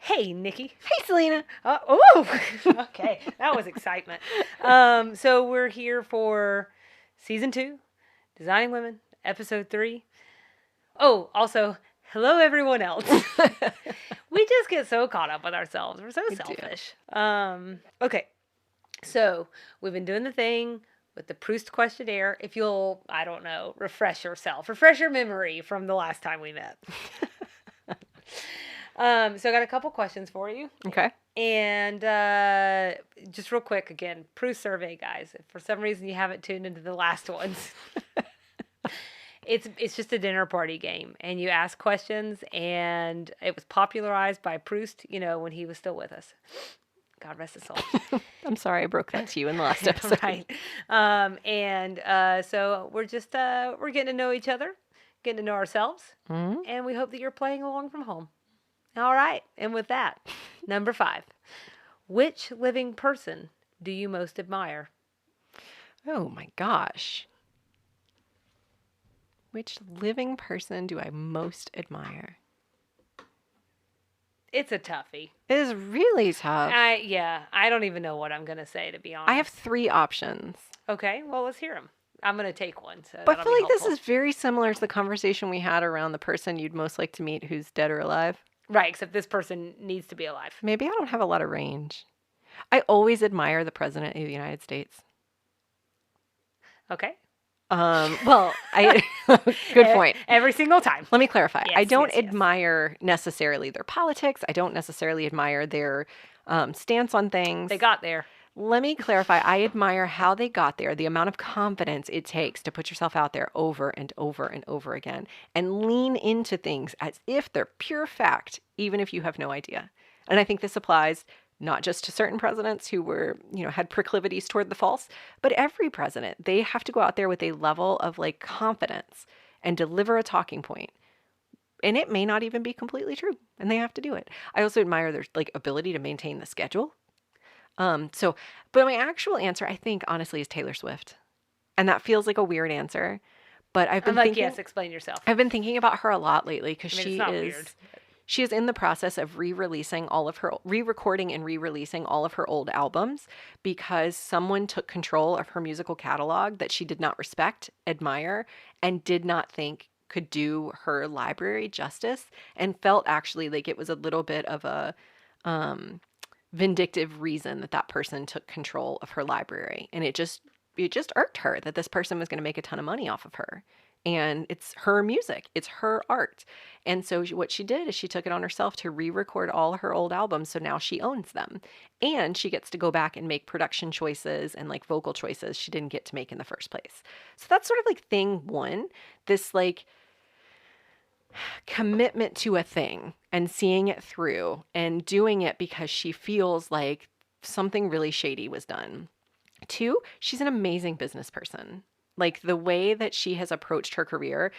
Hey, Nikki. Hey, Selena. Oh, okay. That was excitement. So we're here for season 2, Designing Women, episode 3. Oh, also, hello everyone else. We just get so caught up with ourselves. We're so We do. selfish. Okay. So we've been doing the thing with the Proust questionnaire. If you'll, I don't know, refresh your memory from the last time we met. So I got a couple questions for you. Okay. And just real quick, again, Proust survey, guys. If for some reason you haven't tuned into the last ones, it's just a dinner party game, and you ask questions, and it was popularized by Proust, when he was still with us. God rest his soul. I'm sorry I broke that to you in the last episode. Right. So we're just we're getting to know each other, getting to know ourselves, and we hope that you're playing along from home. All right. And with that, number 5. Which living person do you most admire? Oh my gosh. Which living person do I most admire? It's a toughie. It is really tough. I don't even know what I'm going to say, to be honest. I have 3 options. Okay, well, let's hear them. I'm going to take one. But I feel like this is very similar to the conversation we had around the person you'd most like to meet who's dead or alive. Right, except this person needs to be alive. Maybe I don't have a lot of range. I always admire the President of the United States. Okay. Well, good point. Every single time. Let me clarify. Yes, I don't admire necessarily their politics. I don't necessarily admire their stance on things. They got there. Let me clarify. I admire how they got there, the amount of confidence it takes to put yourself out there over and over and over again and lean into things as if they're pure fact, even if you have no idea. And I think this applies not just to certain presidents who were, had proclivities toward the false, but every president. They have to go out there with a level of confidence and deliver a talking point. And it may not even be completely true, and they have to do it. I also admire their ability to maintain the schedule. But my actual answer, I think, honestly, is Taylor Swift. And that feels like a weird answer, but I've been thinking, yes, explain yourself. I've been thinking about her a lot lately because weird. She is in the process of re-recording and re-releasing all of her old albums because someone took control of her musical catalog that she did not respect, admire, and did not think could do her library justice, and felt actually like it was a little bit of a vindictive reason that person took control of her library. And it just irked her that this person was going to make a ton of money off of her. And it's her music. It's her art. And so what she did is she took it on herself to re-record all her old albums. So now she owns them. And she gets to go back and make production choices and vocal choices she didn't get to make in the first place. So that's sort of thing one, this commitment to a thing and seeing it through and doing it because she feels like something really shady was done. 2, she's an amazing business person. The way that she has approached her career,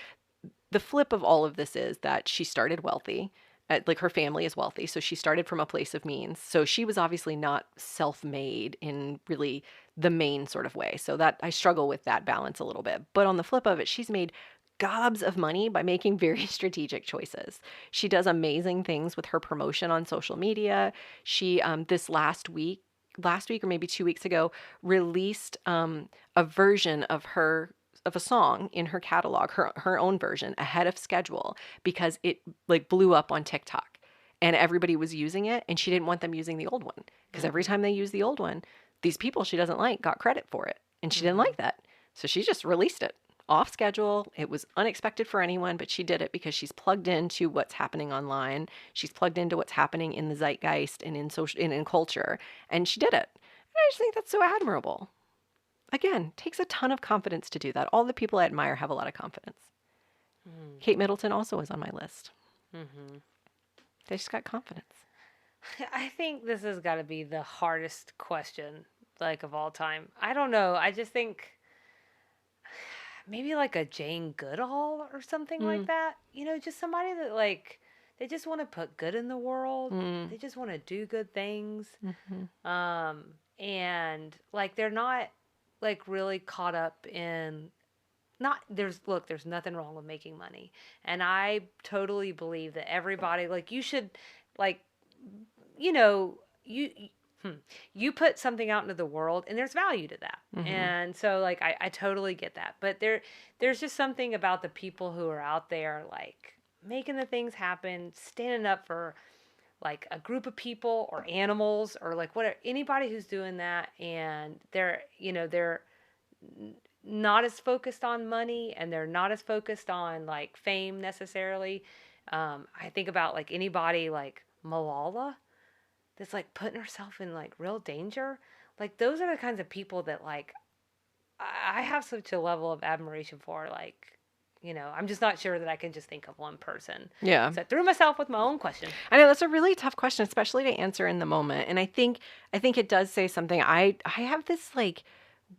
the flip of all of this is that she started wealthy. Her family is wealthy, so she started from a place of means. So she was obviously not self-made in really the main sort of way. So that I struggle with that balance a little bit. But on the flip of it, she's made gobs of money by making very strategic choices. She does amazing things with her promotion on social media. She, this last week or maybe 2 weeks ago, released a version of a song in her catalog, her own version, ahead of schedule because it blew up on TikTok and everybody was using it, and she didn't want them using the old one because every time they use the old one, these people she doesn't like got credit for it, and she didn't like that. So she just released it off schedule. It was unexpected for anyone, but she did it because she's plugged into what's happening online. She's plugged into what's happening in the zeitgeist and in culture, and she did it. And I just think that's so admirable. Again, takes a ton of confidence to do that. All the people I admire have a lot of confidence. Kate Middleton also is on my list. They just got confidence. I think this has got to be the hardest question, of all time. I don't know. I just think maybe a Jane Goodall or something like that. Just somebody that they just want to put good in the world. They just want to do good things. And they're not really caught up in there's nothing wrong with making money. And I totally believe that everybody, you should, you know, you put something out into the world and there's value to that. And so like I totally get that. But there's just something about the people who are out there like making the things happen, standing up for like a group of people or animals or like whatever, anybody who's doing that, and they're not as focused on money and they're not as focused on like fame necessarily. I think about like anybody like Malala that's like putting herself in like real danger. Like those are the kinds of people that like I have such a level of admiration for. Like, I'm just not sure that I can just think of one person. Yeah. So I threw myself with my own question. I know that's a really tough question, especially to answer in the moment. And I think it does say something. I have this like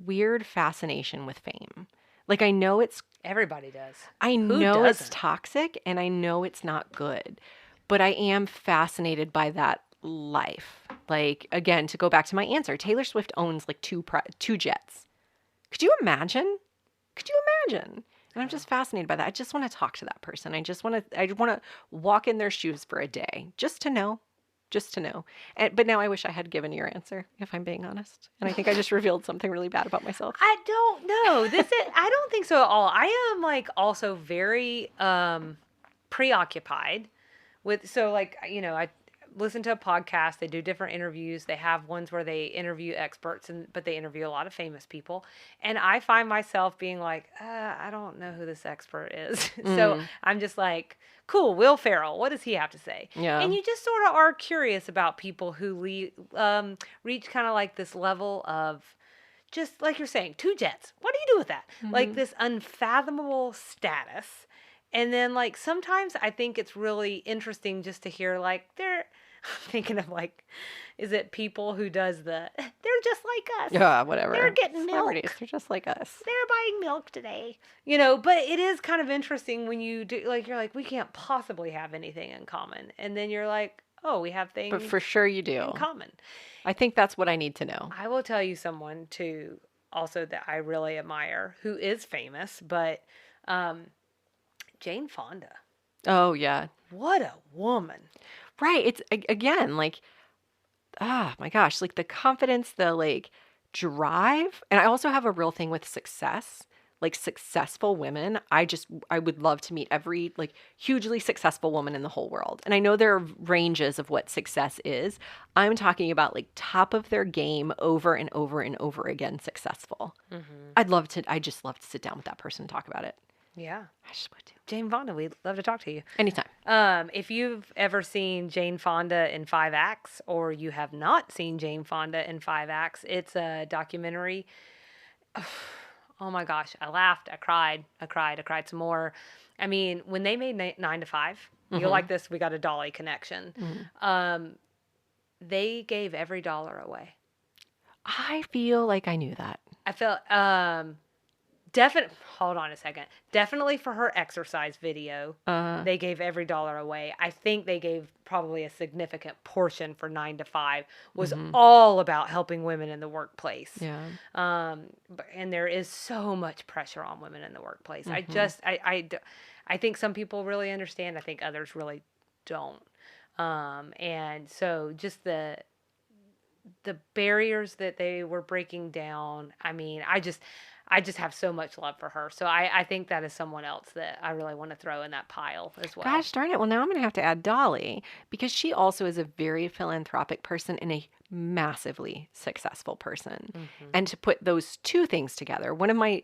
weird fascination with fame. Like I know Everybody does. I Who know it's doesn't? toxic and I know it's not good, but I am fascinated by that life. Like again, to go back to my answer, Taylor Swift owns like two jets. Could you imagine? Could you imagine? And I'm just fascinated by that. I just want to talk to that person. I want to walk in their shoes for a day just to know. Just to know. But now I wish I had given your answer, if I'm being honest. And I think I just revealed something really bad about myself. I don't know. I don't think so at all. I am like also very preoccupied with, so like, I listen to a podcast. They do different interviews. They have ones where they interview experts, but they interview a lot of famous people. And I find myself being like, I don't know who this expert is. So I'm just like, cool, Will Ferrell, what does he have to say? Yeah. And you just sort of are curious about people who reach kind of like this level of, just like you're saying, two jets. What do you do with that? Like this unfathomable status. And then like sometimes I think it's really interesting just to hear like they're thinking of like, is it people who does they're just like us. Yeah, whatever. They're getting milk. They're just like us. They're buying milk today. But it is kind of interesting when you do, like, you're like, we can't possibly have anything in common. And then you're like, oh, we have things But for sure you do. in common. I think that's what I need to know. I will tell you someone too, also that I really admire, who is famous, but Jane Fonda. Oh, yeah. What a woman. Right. It's, again, like, my gosh, like the confidence, the like drive. And I also have a real thing with success, like successful women. I would love to meet every like hugely successful woman in the whole world. And I know there are ranges of what success is. I'm talking about like top of their game over and over and over again successful. I just love to sit down with that person and talk about it. Yeah. I just would too. Jane Fonda, we'd love to talk to you. Anytime. If you've ever seen Jane Fonda in 5 acts, or you have not seen Jane Fonda in 5 acts, it's a documentary. Oh my gosh. I laughed. I cried some more. I mean, when they made 9 to 5, you'll like this, we got a Dolly connection. They gave every dollar away. I feel like I knew that. I felt, hold on a second. Definitely for her exercise video, they gave every dollar away. I think they gave probably a significant portion for 9 to 5 was all about helping women in the workplace. Yeah. And there is so much pressure on women in the workplace. I think some people really understand. I think others really don't. And so just the barriers that they were breaking down. I mean, I just have so much love for her. So I think that is someone else that I really want to throw in that pile as well. Gosh darn it. Well, now I'm going to have to add Dolly because she also is a very philanthropic person and a massively successful person. And to put those two things together, one of my,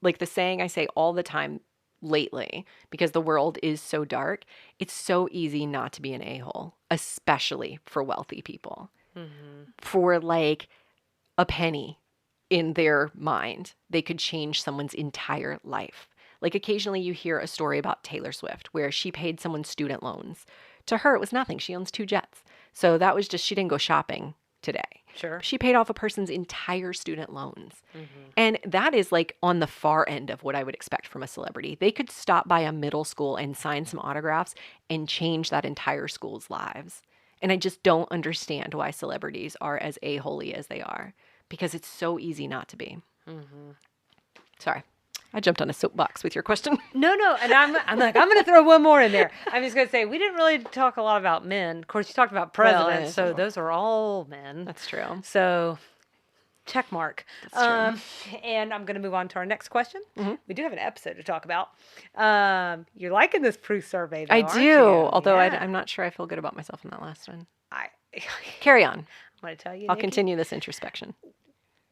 like the saying I say all the time lately, because the world is so dark, it's so easy not to be an a-hole, especially for wealthy people. For like a penny in their mind, they could change someone's entire life. Like occasionally you hear a story about Taylor Swift where she paid someone's student loans. To her, it was nothing. She owns 2 jets. So that was just, she didn't go shopping today. Sure. She paid off a person's entire student loans. And that is like on the far end of what I would expect from a celebrity. They could stop by a middle school and sign some autographs and change that entire school's lives. And I just don't understand why celebrities are as a-holy as they are, because it's so easy not to be. Sorry. I jumped on a soapbox with your question. No, and I'm like, I'm going to throw one more in there. I'm just going to say, we didn't really talk a lot about men. Of course, you talked about presidents, so those are all men. That's true. So, check mark. That's true. And I'm going to move on to our next question. Mm-hmm. We do have an episode to talk about. You're liking this proof survey, though, I aren't do, you? although Yeah. I'm not sure I feel good about myself in that last one. I'm Carry on. going to tell you, I'll Nikki, continue this introspection.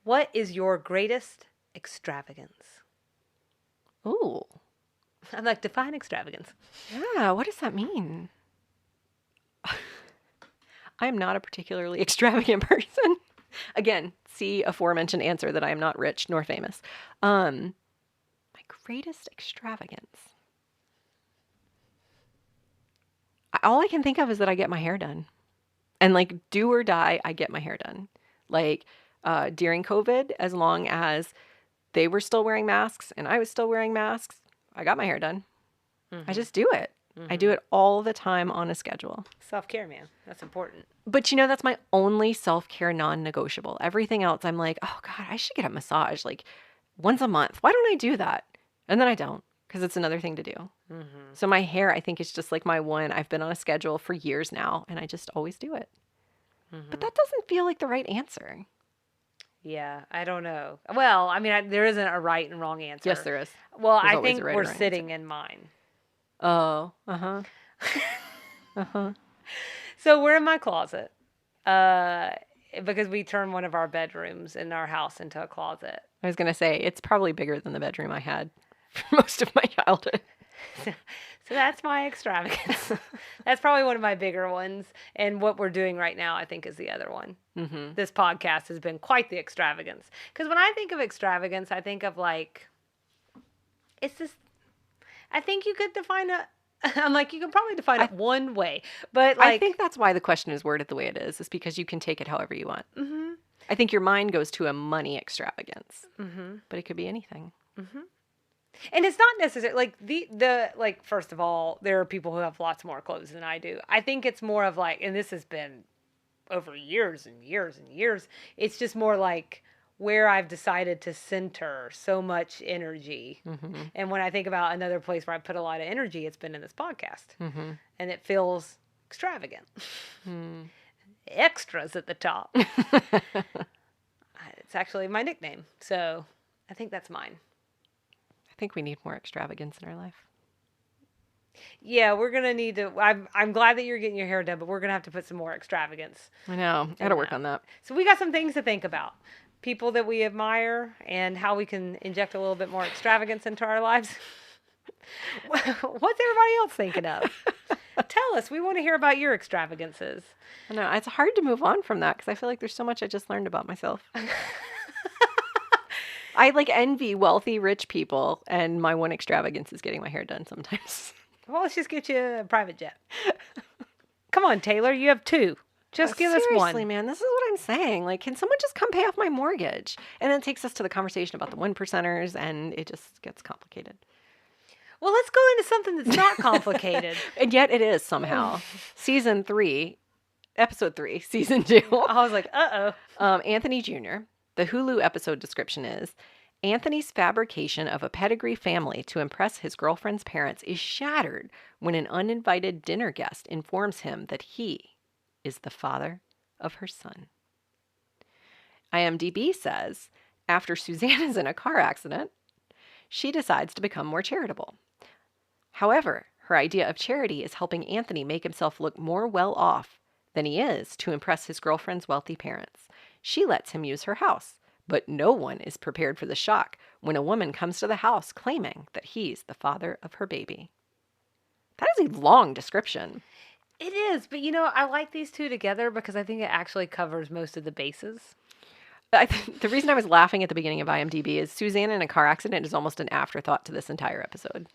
what is your greatest extravagance? Ooh. I'm like, define extravagance. Yeah, what does that mean? I am not a particularly extravagant person. Again, see aforementioned answer that I am not rich nor famous. My greatest extravagance. All I can think of is that I get my hair done. And like do or die, I get my hair done. Like during COVID, as long as they were still wearing masks and I was still wearing masks, I got my hair done. I just do it. I do it all the time on a schedule. Self-care, man. That's important. But that's my only self-care non-negotiable. Everything else, I'm like, oh God, I should get a massage like once a month. Why don't I do that? And then I don't because it's another thing to do. So my hair, I think, is just like my one. I've been on a schedule for years now and I just always do it. But that doesn't feel like the right answer. Yeah, I don't know. Well, I mean, there isn't a right and wrong answer. Yes, there is. Well, There's I always think a right we're or wrong sitting in mine. Oh, uh-huh. Uh-huh. So we're in my closet because we turned one of our bedrooms in our house into a closet. I was going to say, it's probably bigger than the bedroom I had for most of my childhood. So that's my extravagance. That's probably one of my bigger ones. And what we're doing right now, I think, is the other one. Mm-hmm. This podcast has been quite the extravagance. Because when I think of extravagance, I think of like, it's this, I think you could define I'm like, you can probably define it one way. But like, I think that's why the question is worded the way it is because you can take it however you want. Mm-hmm. I think your mind goes to a money extravagance, Mm-hmm. but it could be anything. Mm-hmm. And it's not necessary, like, like, first of all, there are people who have lots more clothes than I do. I think it's more of like, and this has been over years and years and years, it's just more like where I've decided to center so much energy. Mm-hmm. And when I think about another place where I put a lot of energy, it's been in this podcast. Mm-hmm. And it feels extravagant. Extras at the top. It's actually my nickname. So I think that's mine. I think we need more extravagance in our life. Yeah, we're going to need to. I'm glad that you're getting your hair done, but we're going to have to put some more extravagance. I know. I got to work on that. So we got some things to think about. People that we admire and how we can inject a little bit more extravagance into our lives. What's everybody else thinking of? Tell us. We want to hear about your extravagances. I know. It's hard to move on from that because I feel like there's so much I just learned about myself. I like envy wealthy, rich people, and my one extravagance is getting my hair done sometimes. Well, let's just get you a private jet. Come on, Taylor. You have two. Just give us one. Seriously, man, this is what I'm saying. Like, can someone just come pay off my mortgage? And then it takes us to the conversation about the 1%ers, and it just gets complicated. Well, let's go into something that's not complicated. And yet it is somehow. Season 3, episode 3, season 2. I was like, uh-oh. Anthony Jr., the Hulu episode description is, Anthony's fabrication of a pedigree family to impress his girlfriend's parents is shattered when an uninvited dinner guest informs him that he is the father of her son. IMDb says, after Suzanne is in a car accident, she decides to become more charitable. However, her idea of charity is helping Anthony make himself look more well off than he is to impress his girlfriend's wealthy parents. She lets him use her house, but no one is prepared for the shock when a woman comes to the house claiming that he's the father of her baby. That is a long description. It is, but I like these two together because I think it actually covers most of the bases. The reason I was laughing at the beginning of IMDb is Suzanne in a car accident is almost an afterthought to this entire episode.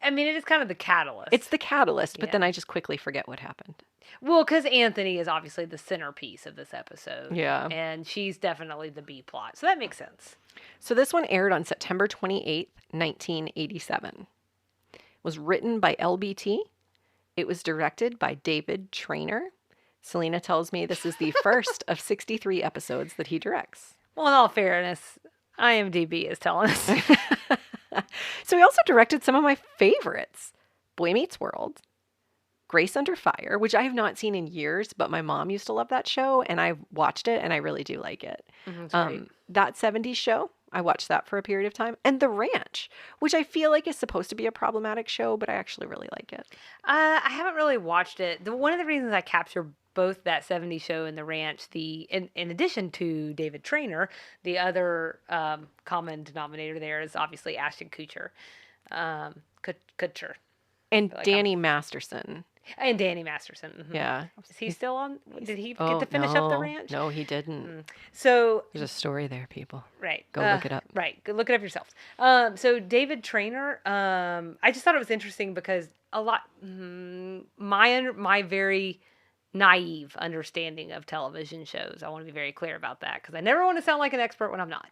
I mean, it is kind of the catalyst. It's the catalyst, but then I just quickly forget what happened. Well, because Anthony is obviously the centerpiece of this episode. Yeah. And she's definitely the B plot. So that makes sense. So this one aired on September 28th, 1987. It was written by LBT. It was directed by David Trainer. Selena tells me this is the first of 63 episodes that he directs. Well, in all fairness, IMDb is telling us. So he also directed some of my favorites. Boy Meets World, Grace Under Fire, which I have not seen in years, but my mom used to love that show, and I watched it, and I really do like it. It's great. That 70s show, I watched that for a period of time. And The Ranch, which I feel like is supposed to be a problematic show, but I actually really like it. I haven't really watched it. One of the reasons I capture both that 70s show and The Ranch, in addition to David Traynor, the other common denominator there is obviously Ashton Kutcher. Kutcher. And Like Danny Masterson. And Danny Masterson. Mm-hmm. Yeah. Is he still on? Did he Oh, get to finish up The no. Ranch? No, he didn't. So, There's a story there, people. right. Go look it up. Right. Go look it up yourselves. So David Traynor, I just thought it was interesting because a lot, my very naive understanding of television shows, I want to be very clear about that because I never want to sound like an expert when I'm not.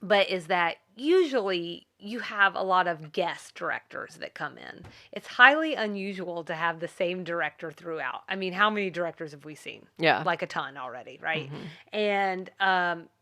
But is that usually you have a lot of guest directors that come in. It's highly unusual to have the same director throughout. I mean, how many directors have we seen? Yeah. Like a ton already, right? And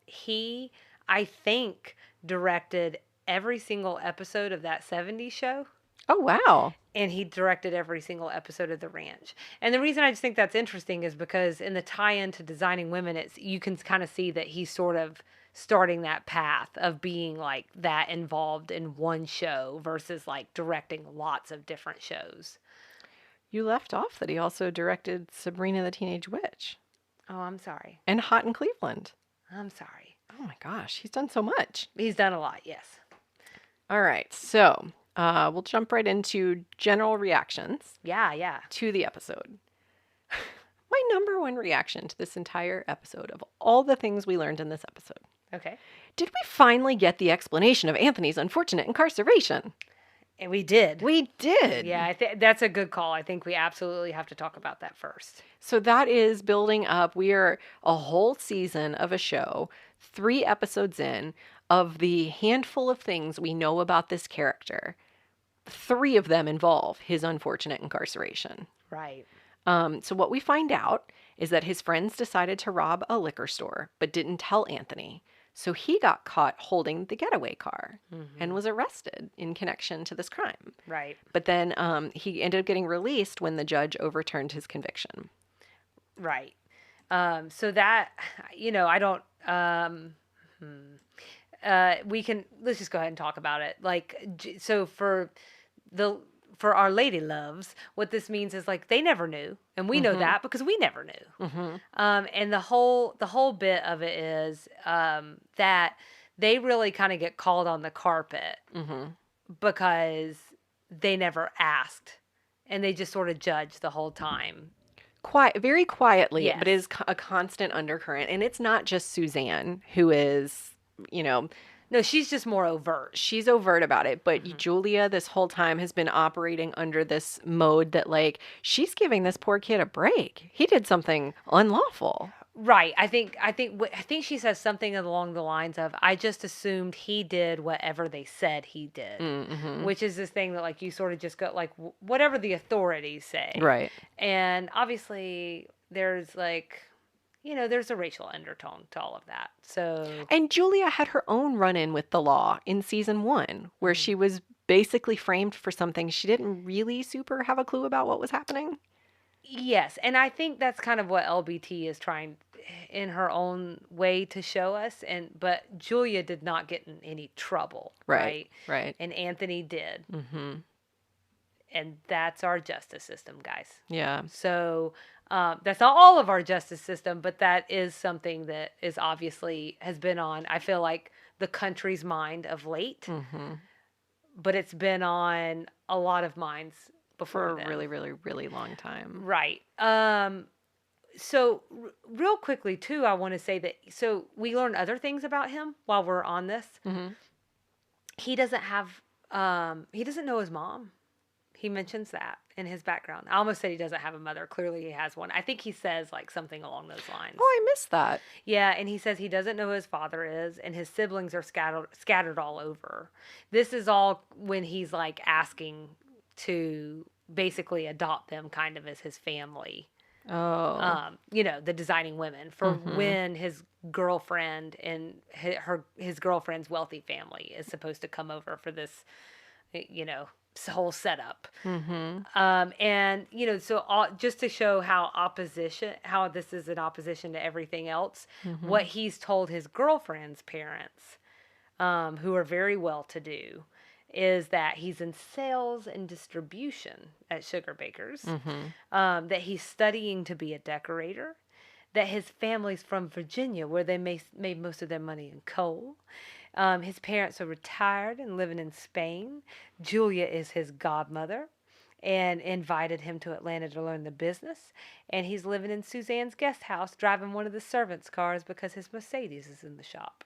he, I think, directed every single episode of that 70s show. Oh, wow. And he directed every single episode of The Ranch. And the reason I just think that's interesting is because in the tie-in to Designing Women, you can kind of see that he's sort of starting that path of being like that involved in one show versus like directing lots of different shows. You left off that he also directed Sabrina the Teenage Witch. Oh, I'm sorry. And Hot in Cleveland. I'm sorry. Oh my gosh, he's done so much. He's done a lot, yes. All right, so we'll jump right into general reactions Yeah. to the episode. My number one reaction to this entire episode of all the things we learned in this episode. Okay. Did we finally get the explanation of Anthony's unfortunate incarceration? And we did. We did. Yeah, that's a good call. I think we absolutely have to talk about that first. So that is building up. We are a whole season of a show, 3 episodes in, of the handful of things we know about this character. 3 of them involve his unfortunate incarceration. Right. So what we find out is that his friends decided to rob a liquor store, but didn't tell Anthony. So he got caught holding the getaway car and was arrested in connection to this crime. Right. But then he ended up getting released when the judge overturned his conviction. Right. So that, I don't, let's just go ahead and talk about it. Like, so for our lady loves, what this means is like they never knew, and we know that because we never knew. And the whole bit of it is that they really kind of get called on the carpet because they never asked, and they just sort of judged the whole time. Very quietly, Yes. but it is a constant undercurrent. And it's not just Suzanne who is, No, she's just more overt. she's overt about it. But Julia, this whole time, has been operating under this mode that, like, she's giving this poor kid a break. He did something unlawful. Right. I think she says something along the lines of, "I just assumed he did whatever they said he did," which is this thing that like you sort of just go like whatever the authorities say. Right. And obviously there's like, there's a racial undertone to all of that. So And Julia had her own run-in with the law in season 1, where she was basically framed for something she didn't really super have a clue about what was happening. yes, and I think that's kind of what LBT is trying in her own way to show us. But Julia did not get in any trouble, right? Right. And Anthony did. And that's our justice system, guys. Yeah. So that's not all of our justice system, but that is something that is obviously has been on, I feel like, the country's mind of late. But it's been on a lot of minds before For a really, really, really long time. Right. So real quickly too, I want to say that, so we learned other things about him while we're on this. He doesn't know his mom. He mentions that in his background. I almost said he doesn't have a mother. Clearly he has one. I think he says like something along those lines. Oh, I missed that. Yeah, and he says he doesn't know who his father is, and his siblings are scattered all over. This is all when he's like asking to basically adopt them kind of as his family. Oh. The designing women for when his girlfriend and his girlfriend's wealthy family is supposed to come over for this, whole setup. And just to show how this is in opposition to everything else, what he's told his girlfriend's parents, who are very well to do, is that he's in sales and distribution at Sugar Baker's, that he's studying to be a decorator, that his family's from Virginia, where they made most of their money in coal. His parents are retired and living in Spain. Julia is his godmother and invited him to Atlanta to learn the business. And he's living in Suzanne's guest house, driving one of the servants' cars because his Mercedes is in the shop.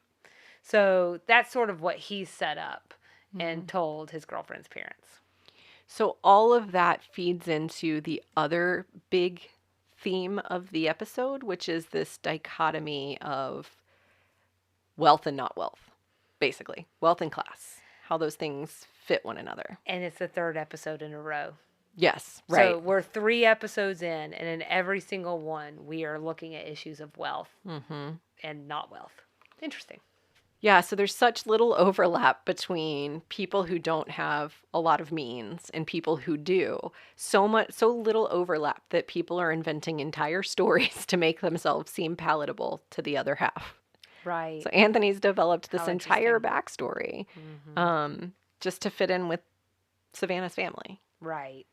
So that's sort of what he set up and told his girlfriend's parents. So all of that feeds into the other big theme of the episode, which is this dichotomy of wealth and not wealth, basically. Wealth and class, how those things fit one another. And it's the third episode in a row. Yes, right. So we're 3 episodes in, and in every single one, we are looking at issues of wealth and not wealth. Interesting. Yeah, so there's such little overlap between people who don't have a lot of means and people who do. So little overlap that people are inventing entire stories to make themselves seem palatable to the other half. Right. So Anthony's developed this entire backstory just to fit in with Savannah's family. Right.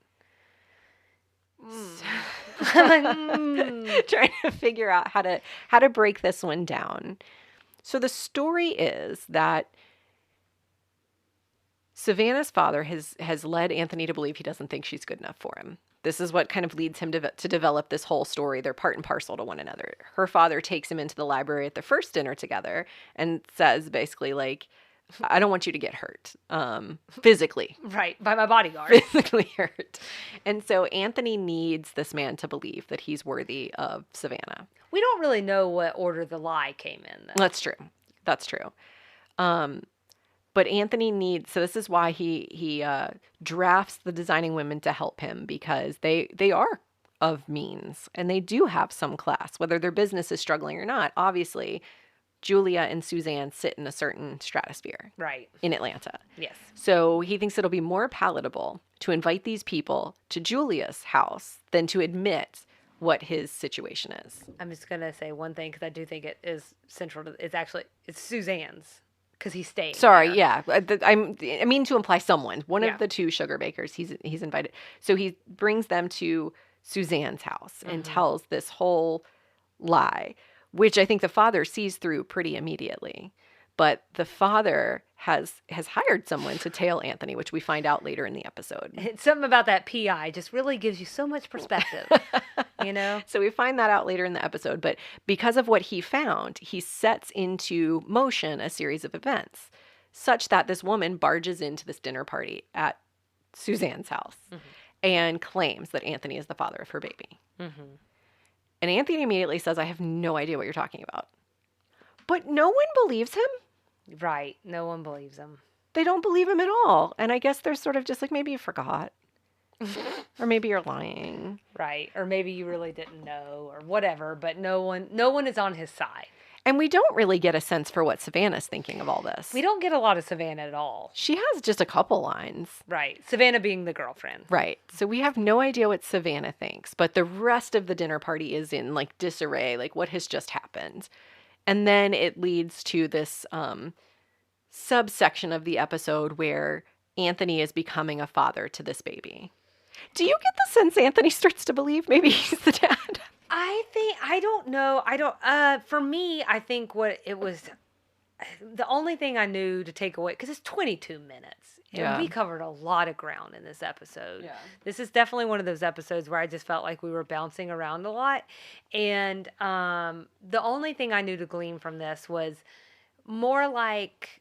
Trying to figure out how to break this one down. So the story is that Savannah's father has led Anthony to believe he doesn't think she's good enough for him. This is what kind of leads him to develop this whole story. They're part and parcel to one another. Her father takes him into the library at the first dinner together and says basically like, I don't want you to get hurt physically. Right, by my bodyguard. Physically hurt. And so Anthony needs this man to believe that he's worthy of Savannah. We don't really know what order the lie came in, though. That's true. But Anthony needs, so this is why he drafts the designing women to help him, because they are of means and they do have some class, whether their business is struggling or not. Obviously, Julia and Suzanne sit in a certain stratosphere. Right. In Atlanta. Yes. So he thinks it'll be more palatable to invite these people to Julia's house than to admit what his situation is. I'm just going to say one thing because I do think it is central to it's Suzanne's because he's staying Sorry, there. Yeah. I mean to imply someone. One of the 2 sugar bakers, he's invited. So he brings them to Suzanne's house and tells this whole lie, which I think the father sees through pretty immediately. But the father has hired someone to tail Anthony, which we find out later in the episode. It's something about that PI just really gives you so much perspective, So we find that out later in the episode. But because of what he found, he sets into motion a series of events such that this woman barges into this dinner party at Suzanne's house and claims that Anthony is the father of her baby. And Anthony immediately says, I have no idea what you're talking about. But no one believes him. Right. No one believes him. They don't believe him at all. And I guess they're sort of just like, maybe you forgot. Or maybe you're lying. Right. Or maybe you really didn't know or whatever. But no one is on his side. And we don't really get a sense for what Savannah's thinking of all this. We don't get a lot of Savannah at all. She has just a couple lines. Right. Savannah being the girlfriend. Right. So we have no idea what Savannah thinks. But the rest of the dinner party is in like disarray. Like what has just happened. And then it leads to this subsection of the episode where Anthony is becoming a father to this baby. Do you get the sense Anthony starts to believe maybe he's the dad? I don't know. For me, I think what it was, the only thing I knew to take away, because it's 22 minutes. And we covered a lot of ground in this episode. Yeah. This is definitely one of those episodes where I just felt like we were bouncing around a lot. And the only thing I knew to glean from this was more like,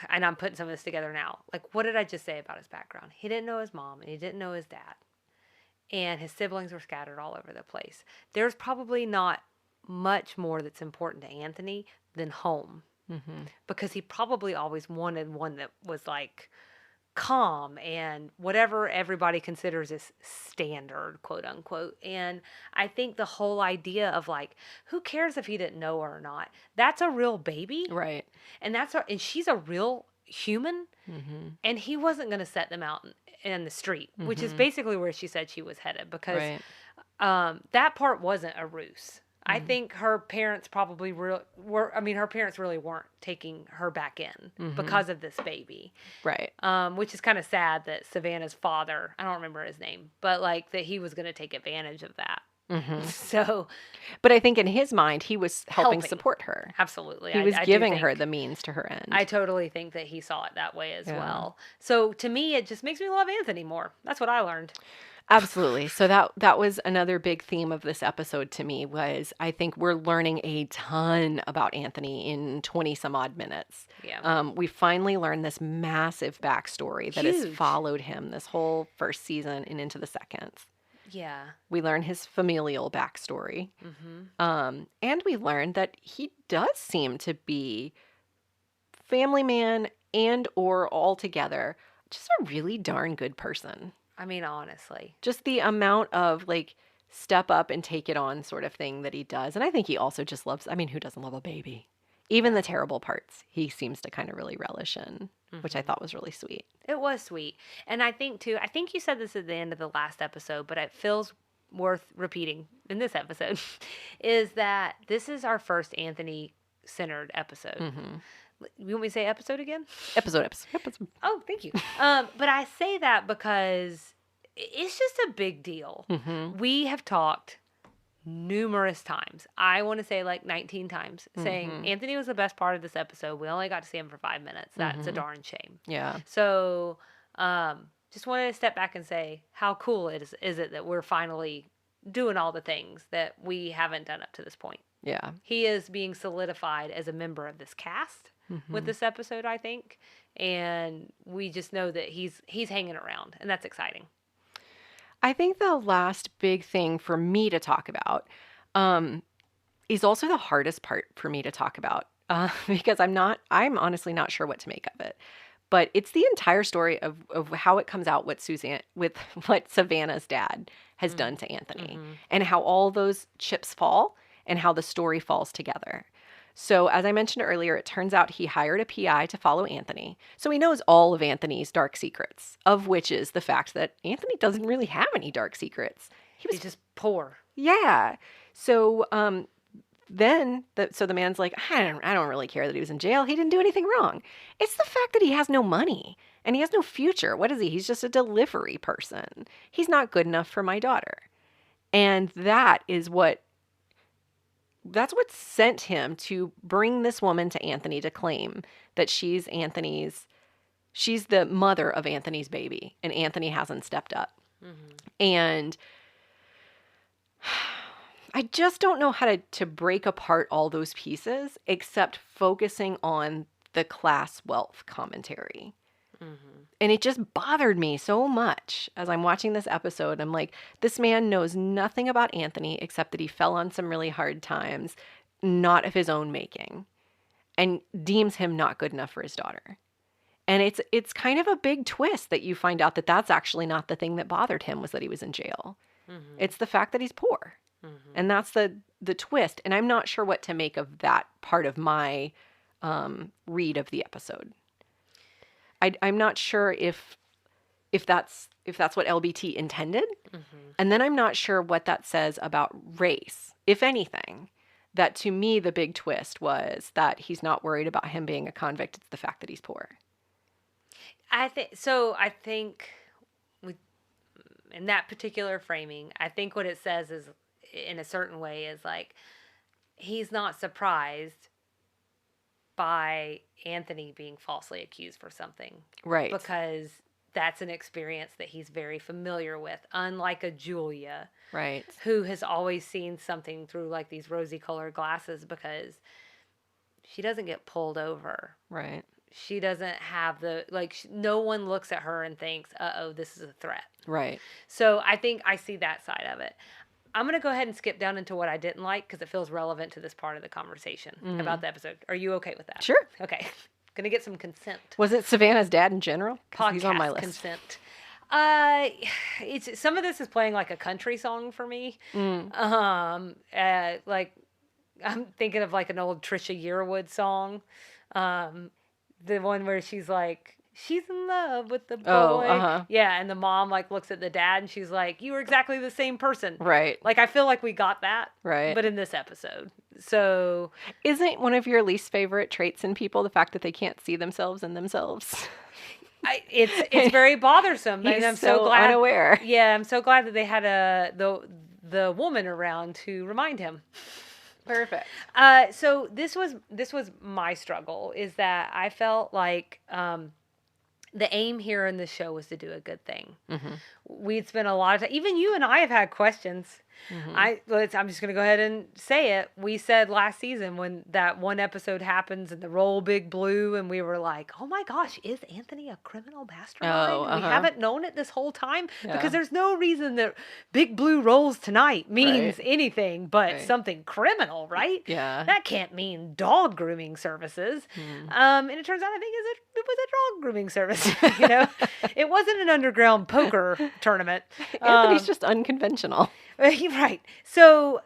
and I'm putting some of this together now, like what did I just say about his background? He didn't know his mom and he didn't know his dad. And his siblings were scattered all over the place. There's probably not much more that's important to Anthony than home. Because he probably always wanted one that was like calm and whatever everybody considers as standard, quote unquote. And I think the whole idea of like, who cares if he didn't know her or not? That's a real baby. Right. And and she's a real human. Mm-hmm. And he wasn't going to set them out in the street, which is Mm-hmm. basically where she said she was headed, because Right. that part wasn't a ruse. I think her parents probably her parents really weren't taking her back in because of this baby. Right. Which is kind of sad that Savannah's father, I don't remember his name, but like that he was going to take advantage of that. Mm-hmm. So, But I think in his mind, he was helping support her. Absolutely. He was I do giving think- her the means to her end. I totally think that he saw it that way as Yeah. well. So to me, it just makes me love Anthony more. That's what I learned. Absolutely. So that was another big theme of this episode to me, was I think we're learning a ton about Anthony in 20 some odd minutes. Yeah. We finally learned this massive backstory that has Huge. followed him this whole first season and into the second. Yeah. We learn his familial backstory. Mm-hmm. And we learned that he does seem to be family man and or altogether just a really darn good person. I mean, honestly. Just the amount of like step up and take it on sort of thing that he does. And I think he also just loves, I mean, who doesn't love a baby? Even the terrible parts, he seems to kind of really relish in, which I thought was really sweet. It was sweet. And I think you said this at the end of the last episode, but it feels worth repeating in this episode, is that this is our first Anthony-centered episode. Mm-hmm. You want me to say episode again? Episode. Oh, thank you. But I say that because it's just a big deal. Mm-hmm. We have talked numerous times. I want to say like 19 times, saying Anthony was the best part of this episode. We only got to see him for 5 minutes. That's a darn shame. Yeah. So, just wanted to step back and say how cool is it that we're finally doing all the things that we haven't done up to this point. Yeah. He is being solidified as a member of this cast with this episode, I think. And we just know that he's hanging around, and that's exciting. I think the last big thing for me to talk about is also the hardest part for me to talk about because I'm honestly not sure what to make of it. But it's the entire story of how it comes out with what Savannah's dad has done to Anthony and how all those chips fall and how the story falls together. So as I mentioned earlier, it turns out he hired a PI to follow Anthony. So he knows all of Anthony's dark secrets, of which is the fact that Anthony doesn't really have any dark secrets. He's just poor. Yeah. So then the man's like, I don't really care that he was in jail. He didn't do anything wrong. It's the fact that he has no money and he has no future. What is he? He's just a delivery person. He's not good enough for my daughter. And that's what sent him to bring this woman to Anthony to claim that she's the mother of Anthony's baby, and Anthony hasn't stepped up. And I just don't know how to break apart all those pieces except focusing on the class wealth commentary. And it just bothered me so much as I'm watching this episode. I'm like, this man knows nothing about Anthony except that he fell on some really hard times, not of his own making, and deems him not good enough for his daughter. And it's kind of a big twist that you find out that that's actually not the thing that bothered him, was that he was in jail. It's the fact that he's poor. And that's the twist. And I'm not sure what to make of that part of my read of the episode. I'm not sure if that's what LBT intended. And then I'm not sure what that says about race, if anything. That to me, the big twist was that he's not worried about him being a convict. It's the fact that he's poor. I think in that particular framing, I think what it says is, in a certain way, is like, he's not surprised by Anthony being falsely accused for something. Right. Because that's an experience that he's very familiar with, unlike a Julia. Right. Who has always seen something through like these rosy colored glasses, because she doesn't get pulled over. Right. She doesn't have no one looks at her and thinks, uh-oh, this is a threat. Right. So I think I see that side of it. I'm going to go ahead and skip down into what I didn't like, because it feels relevant to this part of the conversation about the episode. Are you okay with that? Sure. Okay. Gonna get some consent. Was it Savannah's dad in general? 'Cause he's on my Podcast list. consent. It's some of this is playing like a country song for me. Like I'm thinking of like an old Trisha Yearwood song, the one where she's like, she's in love with the boy. Oh, Yeah, and the mom like looks at the dad and she's like, you were exactly the same person. Right. Like I feel like we got that. Right. But in this episode. So isn't one of your least favorite traits in people the fact that they can't see themselves in themselves? It's very bothersome. He's and I'm so glad. unaware. Yeah, I'm so glad that they had the woman around to remind him. Perfect. So this was my struggle, is that I felt like the aim here in the show was to do a good thing. Mm-hmm. We'd spent a lot of time. Even you and I have had questions. Mm-hmm. I'm just going to go ahead and say it. We said last season when that one episode happens and the roll Big Blue, and we were like, oh my gosh, is Anthony a criminal mastermind? Oh, We haven't known it this whole time, Yeah. because there's no reason that Big Blue rolls tonight means Right. anything but Right. something criminal, right? Yeah. That can't mean dog grooming services. And it turns out I think it was a dog grooming service. You know, it wasn't an underground poker tournament. Anthony's just unconventional. Right. So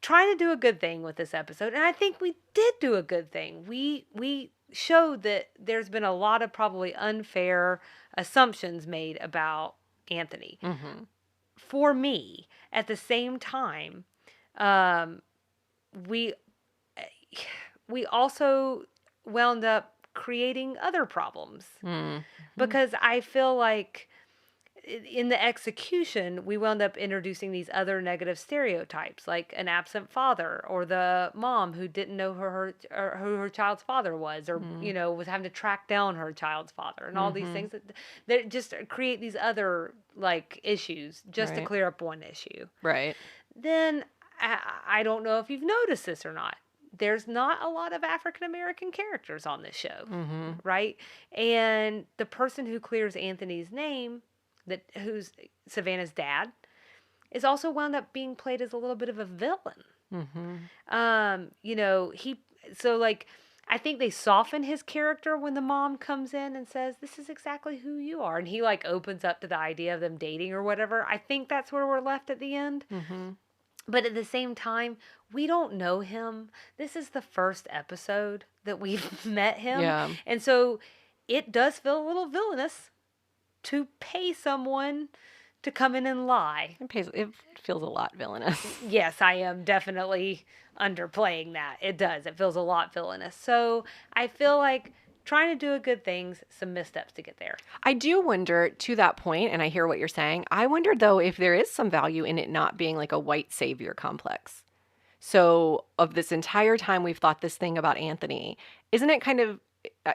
trying to do a good thing with this episode, and I think we did do a good thing. We showed that there's been a lot of probably unfair assumptions made about Anthony. Mm-hmm. For me, at the same time, we also wound up creating other problems, because I feel like in the execution, we wound up introducing these other negative stereotypes, like an absent father, or the mom who didn't know who her child's father was, or was having to track down her child's father, and all these things that just create these other like issues just to Right. clear up one issue. Right. Then I don't know if you've noticed this or not. There's not a lot of African American characters on this show, right? And the person who clears Anthony's name, who's Savannah's dad, is also wound up being played as a little bit of a villain. I think they soften his character when the mom comes in and says, this is exactly who you are. And he like opens up to the idea of them dating or whatever. I think that's where we're left at the end. But at the same time, we don't know him. This is the first episode that we've met him. Yeah. And so it does feel a little villainous to pay someone to come in and lie. It feels a lot villainous. Yes, I am definitely underplaying that. It does. It feels a lot villainous. So I feel like trying to do a good thing's some missteps to get there. I do wonder, to that point, and I hear what you're saying, I wonder, though, if there is some value in it not being like a white savior complex. So of this entire time we've thought this thing about Anthony, isn't it kind of,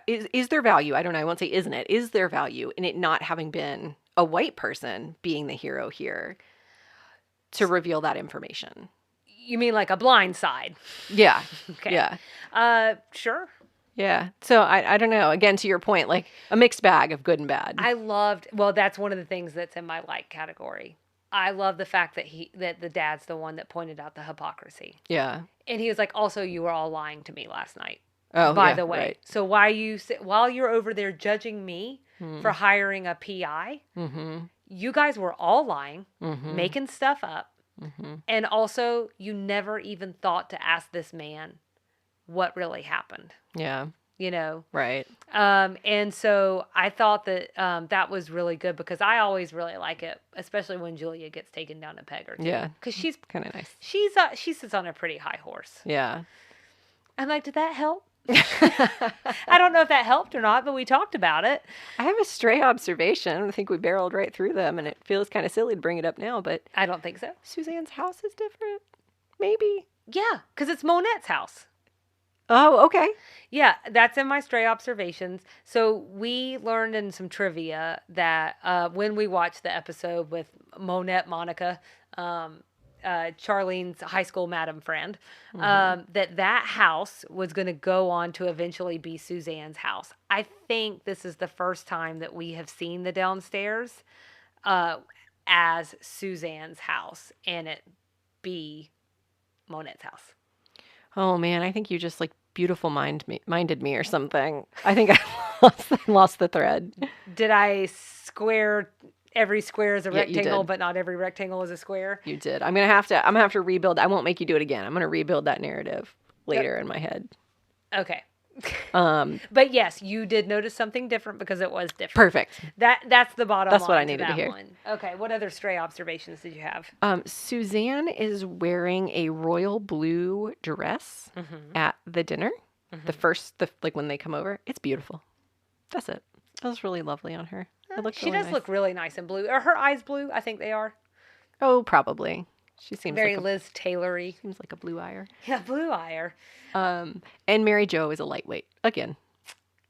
is there value? I don't know. I won't say isn't it. Is there value in it not having been a white person being the hero here to reveal that information? You mean like a blind side? Yeah. Okay. Yeah. Sure. Yeah. So I don't know. Again, to your point, like a mixed bag of good and bad. That's one of the things that's in my like category. I love the fact that the dad's the one that pointed out the hypocrisy. Yeah. And he was like, also, you were all lying to me last night. Oh, by yeah, the way. right. So while you're over there judging me for hiring a PI, you guys were all lying, making stuff up. And also, you never even thought to ask this man what really happened. Yeah. You know? Right. And so I thought that that was really good, because I always really like it, especially when Julia gets taken down a peg or two. Yeah. Because she's kind of nice. She sits on a pretty high horse. Yeah. I'm like, did that help? I don't know if that helped or not, but we talked about it. I have a stray observation. I think we barreled right through them, and it feels kind of silly to bring it up now, but I don't think so. Suzanne's house is different. Maybe. Yeah, because it's Monette's house. Oh, okay. Yeah, that's in my stray observations. So we learned in some trivia that when we watched the episode with Monette Monica, Charlene's high school madam friend, that house was going to go on to eventually be Suzanne's house. I think this is the first time that we have seen the downstairs as Suzanne's house, and it be Monette's house. Oh, man, I think you just like minded me or something. I think I lost the thread. Did I square every square is a Yeah, you rectangle, did. but not every rectangle is a square? You did. I'm gonna have to rebuild. I won't make you do it again. I'm gonna rebuild that narrative later in my head. Okay. Um, But yes, you did notice something different because it was different. Perfect. That's the bottom That's line what I to needed to that hear. one. Okay, what other stray observations did you have? Suzanne is wearing a royal blue dress at the dinner. Like when they come over, it's beautiful. That's it. That was really lovely on her. It looked She really does nice. look really nice in blue. Are her eyes blue? I think they are. Oh, probably. She seems Very like Liz Taylory. seems like a blue eyer. Yeah, blue eye. And Mary Jo is a lightweight again.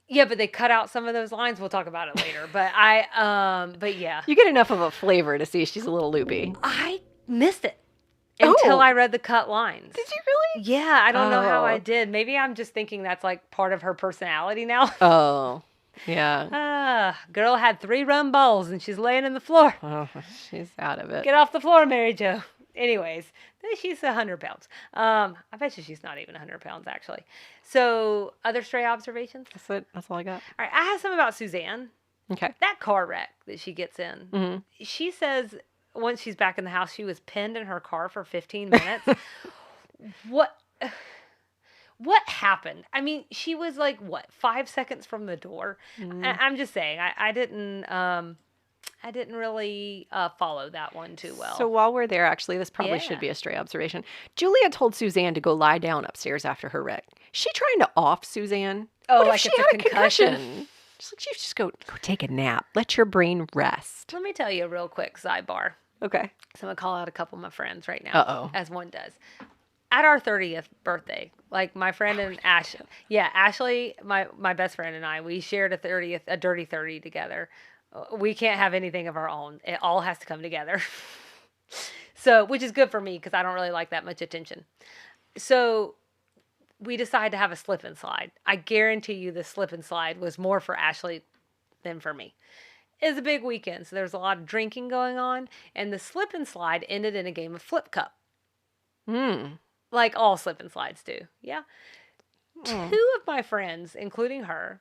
Yeah, but they cut out some of those lines. We'll talk about it later. But yeah. You get enough of a flavor to see she's a little loopy. I missed it until Oh. I read the cut lines. Did you really? Yeah, I don't know how I Oh. did. Maybe I'm just thinking that's like part of her personality now. Oh, yeah. Girl had 3 rum balls and she's laying in the floor. Oh, she's out of it. Get off the floor, Mary Jo. Anyways, she's 100 pounds. I bet you she's not even 100 pounds, actually. So, other stray observations? That's it. That's all I got. All right, I have some about Suzanne. Okay. That car wreck that she gets in. Mm-hmm. She says once she's back in the house, she was pinned in her car for 15 minutes. What happened? I mean, she was like, 5 seconds from the door? Mm-hmm. I'm just saying, I didn't really follow that one too well. So while we're there, actually, this probably should be a stray observation. Julia told Suzanne to go lie down upstairs after her wreck. She trying to off Suzanne? Oh, what if like she it's a had concussion? She's like, just go take a nap. Let your brain rest. Let me tell you a real quick sidebar. Okay. So I'm going to call out a couple of my friends right now. Uh-oh. As one does. At our 30th birthday, like my friend and Ashley, my best friend and I, we shared a dirty 30 together. We can't have anything of our own. It all has to come together. So, which is good for me because I don't really like that much attention. So we decided to have a slip and slide. I guarantee you the slip and slide was more for Ashley than for me. It was a big weekend, so there was a lot of drinking going on, and the slip and slide ended in a game of flip cup. Like all slip and slides do. Yeah. 2 of my friends, including her,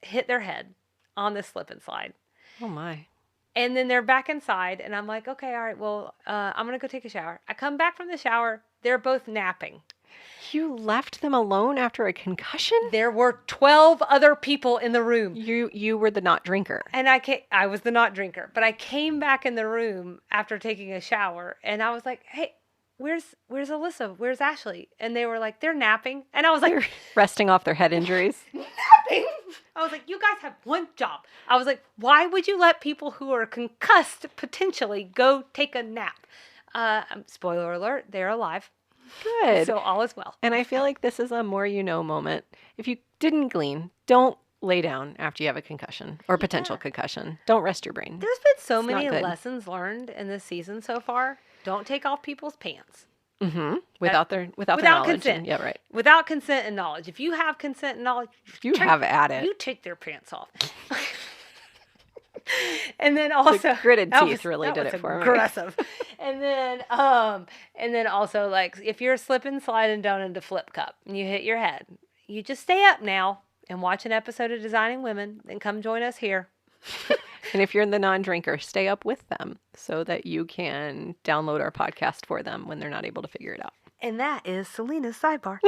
hit their head on this slip and slide. Oh, my. And then they're back inside, and I'm like, okay, all right, well, I'm going to go take a shower. I come back from the shower. They're both napping. You left them alone after a concussion? There were 12 other people in the room. You were the not drinker. And I was the not drinker. But I came back in the room after taking a shower, and I was like, hey, where's Alyssa? Where's Ashley? And they were like, they're napping. And I was like, resting off their head injuries. napping? I was like, you guys have one job. I was like, why would you let people who are concussed potentially go take a nap? Spoiler alert, they're alive. Good. So all is well. And I feel like this is a more you know moment. If you didn't glean, don't lay down after you have a concussion or potential concussion. Don't rest your brain. There's been so It's many not good. lessons learned in this season so far. Don't take off people's pants. Mm-hmm. Without their knowledge. consent. Yeah, right. Without consent and knowledge. If you have consent and knowledge, You have at it. You take their pants off. And then also gritted that teeth really did was it for me. aggressive. And then also like if you're slipping sliding down into flip cup and you hit your head, you just stay up now and watch an episode of Designing Women, then come join us here. And if you're the non-drinker, stay up with them so that you can download our podcast for them when they're not able to figure it out. And that is Selena's sidebar.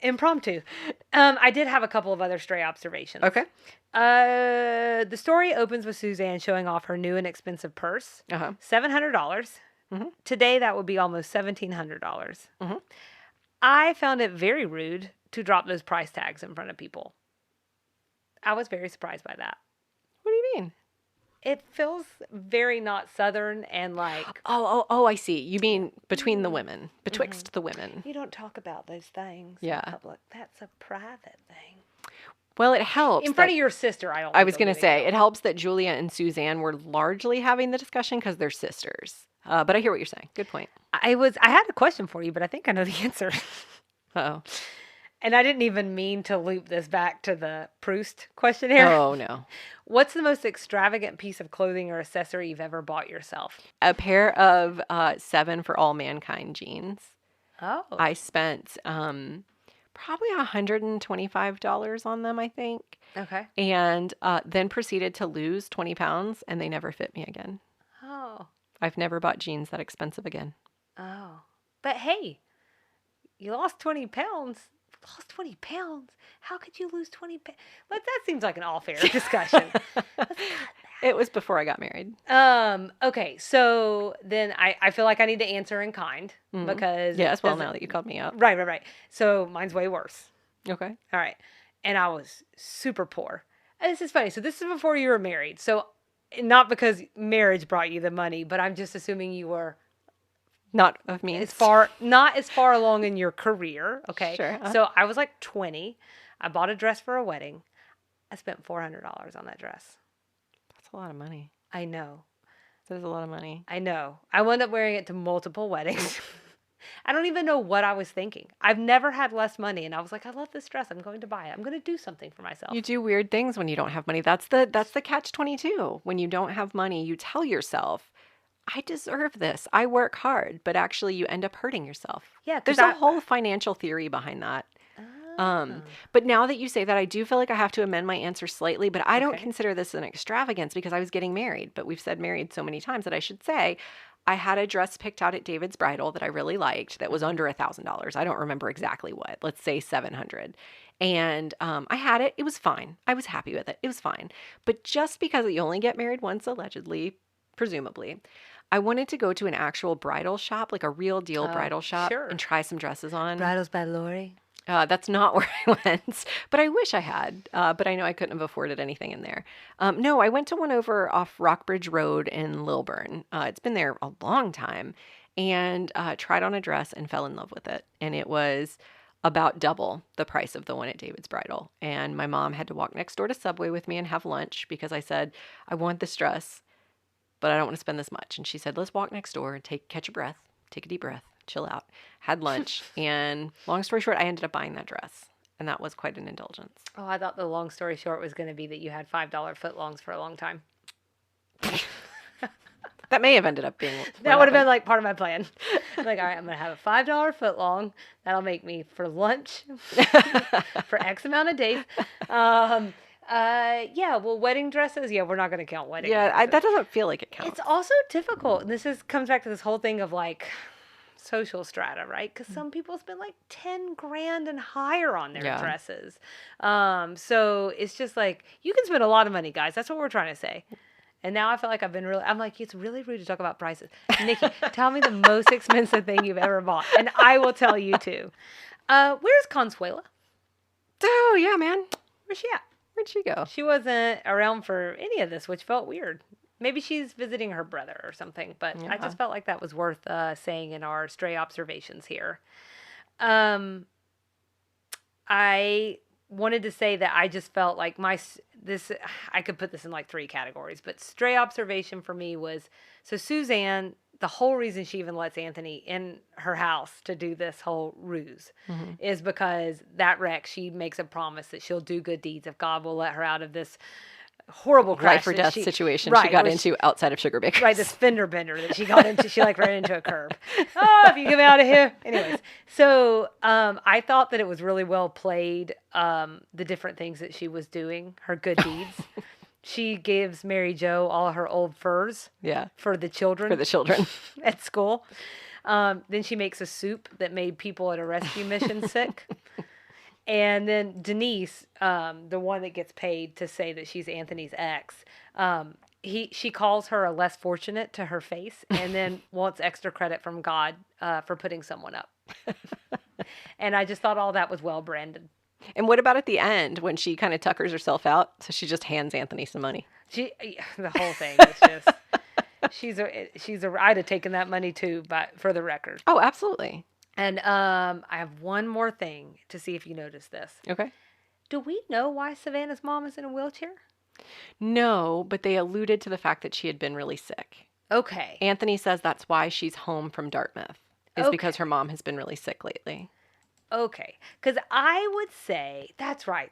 Impromptu. I did have a couple of other stray observations. Okay. The story opens with Suzanne showing off her new and expensive purse. Uh-huh. $700. Mm-hmm. Today, that would be almost $1,700. Mm-hmm. I found it very rude to drop those price tags in front of people. I was very surprised by that. What do you mean? It feels very not Southern and like... Oh, I see. You mean between the women, betwixt the women. You don't talk about those things Yeah. in public. That's a private thing. Well, it helps. In front of your sister, I don't I think was they'll going to get say, it helps that Julia and Suzanne were largely having the discussion because they're sisters. But I hear what you're saying. Good point. I had a question for you, but I think I know the answer. Uh-oh. And I didn't even mean to loop this back to the Proust questionnaire. Oh, no. What's the most extravagant piece of clothing or accessory you've ever bought yourself? A pair of 7 for All Mankind jeans. Oh. I spent probably $125 on them, I think. Okay. And then proceeded to lose 20 pounds, and they never fit me again. Oh. I've never bought jeans that expensive again. Oh. But hey, you lost 20 pounds. Lost 20 pounds? How could you lose 20 pounds? But that seems like an all fair discussion. Let's cut It was before I got married. Okay, so then I feel like I need to answer in kind Mhm. because Yes, well, now that you called me out. right. So mine's way worse. Okay. All right. And I was super poor. And this is funny. So this is before you were married. So not because marriage brought you the money, but I'm just assuming you were Not of me. not as far along in your career. Okay. Sure. So I was like 20. I bought a dress for a wedding. I spent $400 on that dress. That's a lot of money. I know. That is a lot of money. I know. I wound up wearing it to multiple weddings. I don't even know what I was thinking. I've never had less money, and I was like, I love this dress. I'm going to buy it. I'm going to do something for myself. You do weird things when you don't have money. That's the catch-22. When you don't have money, you tell yourself, I deserve this. I work hard, but actually you end up hurting yourself. Yeah, 'cause there's a whole financial theory behind that. But now that you say that, I do feel like I have to amend my answer slightly, but I don't Okay. consider this an extravagance because I was getting married. But we've said married so many times that I should say I had a dress picked out at David's Bridal that I really liked that was under $1,000. I don't remember exactly what. Let's say $700. And I had it. It was fine. I was happy with it. It was fine. But just because you only get married once, allegedly, presumably, I wanted to go to an actual bridal shop, like a real deal bridal shop, sure. and try some dresses on. Bridals by Lori. That's not where I went, but I wish I had. But I know I couldn't have afforded anything in there. No, I went to one over off Rockbridge Road in Lilburn. It's been there a long time, and tried on a dress and fell in love with it. And it was about double the price of the one at David's Bridal. And my mom had to walk next door to Subway with me and have lunch because I said, I want this dress, but I don't want to spend this much. And she said, let's walk next door and catch a breath, take a deep breath, chill out. Had lunch, and long story short, I ended up buying that dress, and that was quite an indulgence. Oh, I thought the long story short was going to be that you had $5 footlongs for a long time. That may have ended up being That would have been like part of my plan. Like, all right, I'm going to have a $5 footlong. That'll make me for lunch for X amount of days. Yeah, well, wedding dresses, yeah, we're not going to count wedding dresses. that doesn't feel like it counts. It's also difficult. Comes back to this whole thing of like social strata, right? Because some people spend like 10 grand and higher on their dresses. So it's just like, you can spend a lot of money, guys. That's what we're trying to say. And now I feel like I'm like, it's really rude to talk about prices. Nikki, tell me the most expensive thing you've ever bought. And I will tell you too. Where's Consuela? Oh, yeah, man. Where's she at? Where'd she go? She wasn't around for any of this, which felt weird. Maybe she's visiting her brother or something, but I just felt like that was worth saying in our stray observations here. I wanted to say that I just felt like I could put this in like 3 categories, but stray observation for me was, so Suzanne, the whole reason she even lets Anthony in her house to do this whole ruse is because that wreck, she makes a promise that she'll do good deeds if God will let her out of this horrible crash life or death situation right, she got into outside of Sugar Bakers. Right, this fender bender that she got into. She like ran into a curb. Oh, if you get me out of here. Anyways, so I thought that it was really well played, the different things that she was doing, her good deeds. She gives Mary Jo all her old furs for the children. For the children. At school. Then she makes a soup that made people at a rescue mission sick. And then Denise, the one that gets paid to say that she's Anthony's ex, she calls her a less fortunate to her face and then wants extra credit from God for putting someone up. And I just thought all that was well branded. And what about at the end when she kind of tuckers herself out? So she just hands Anthony some money. The whole thing is just, I'd have taken that money too, but for the record. Oh, absolutely. And I have one more thing to see if you notice this. Okay. Do we know why Savannah's mom is in a wheelchair? No, but they alluded to the fact that she had been really sick. Okay. Anthony says that's why she's home from Dartmouth, is because her mom has been really sick lately. Okay. Because I would say, that's right.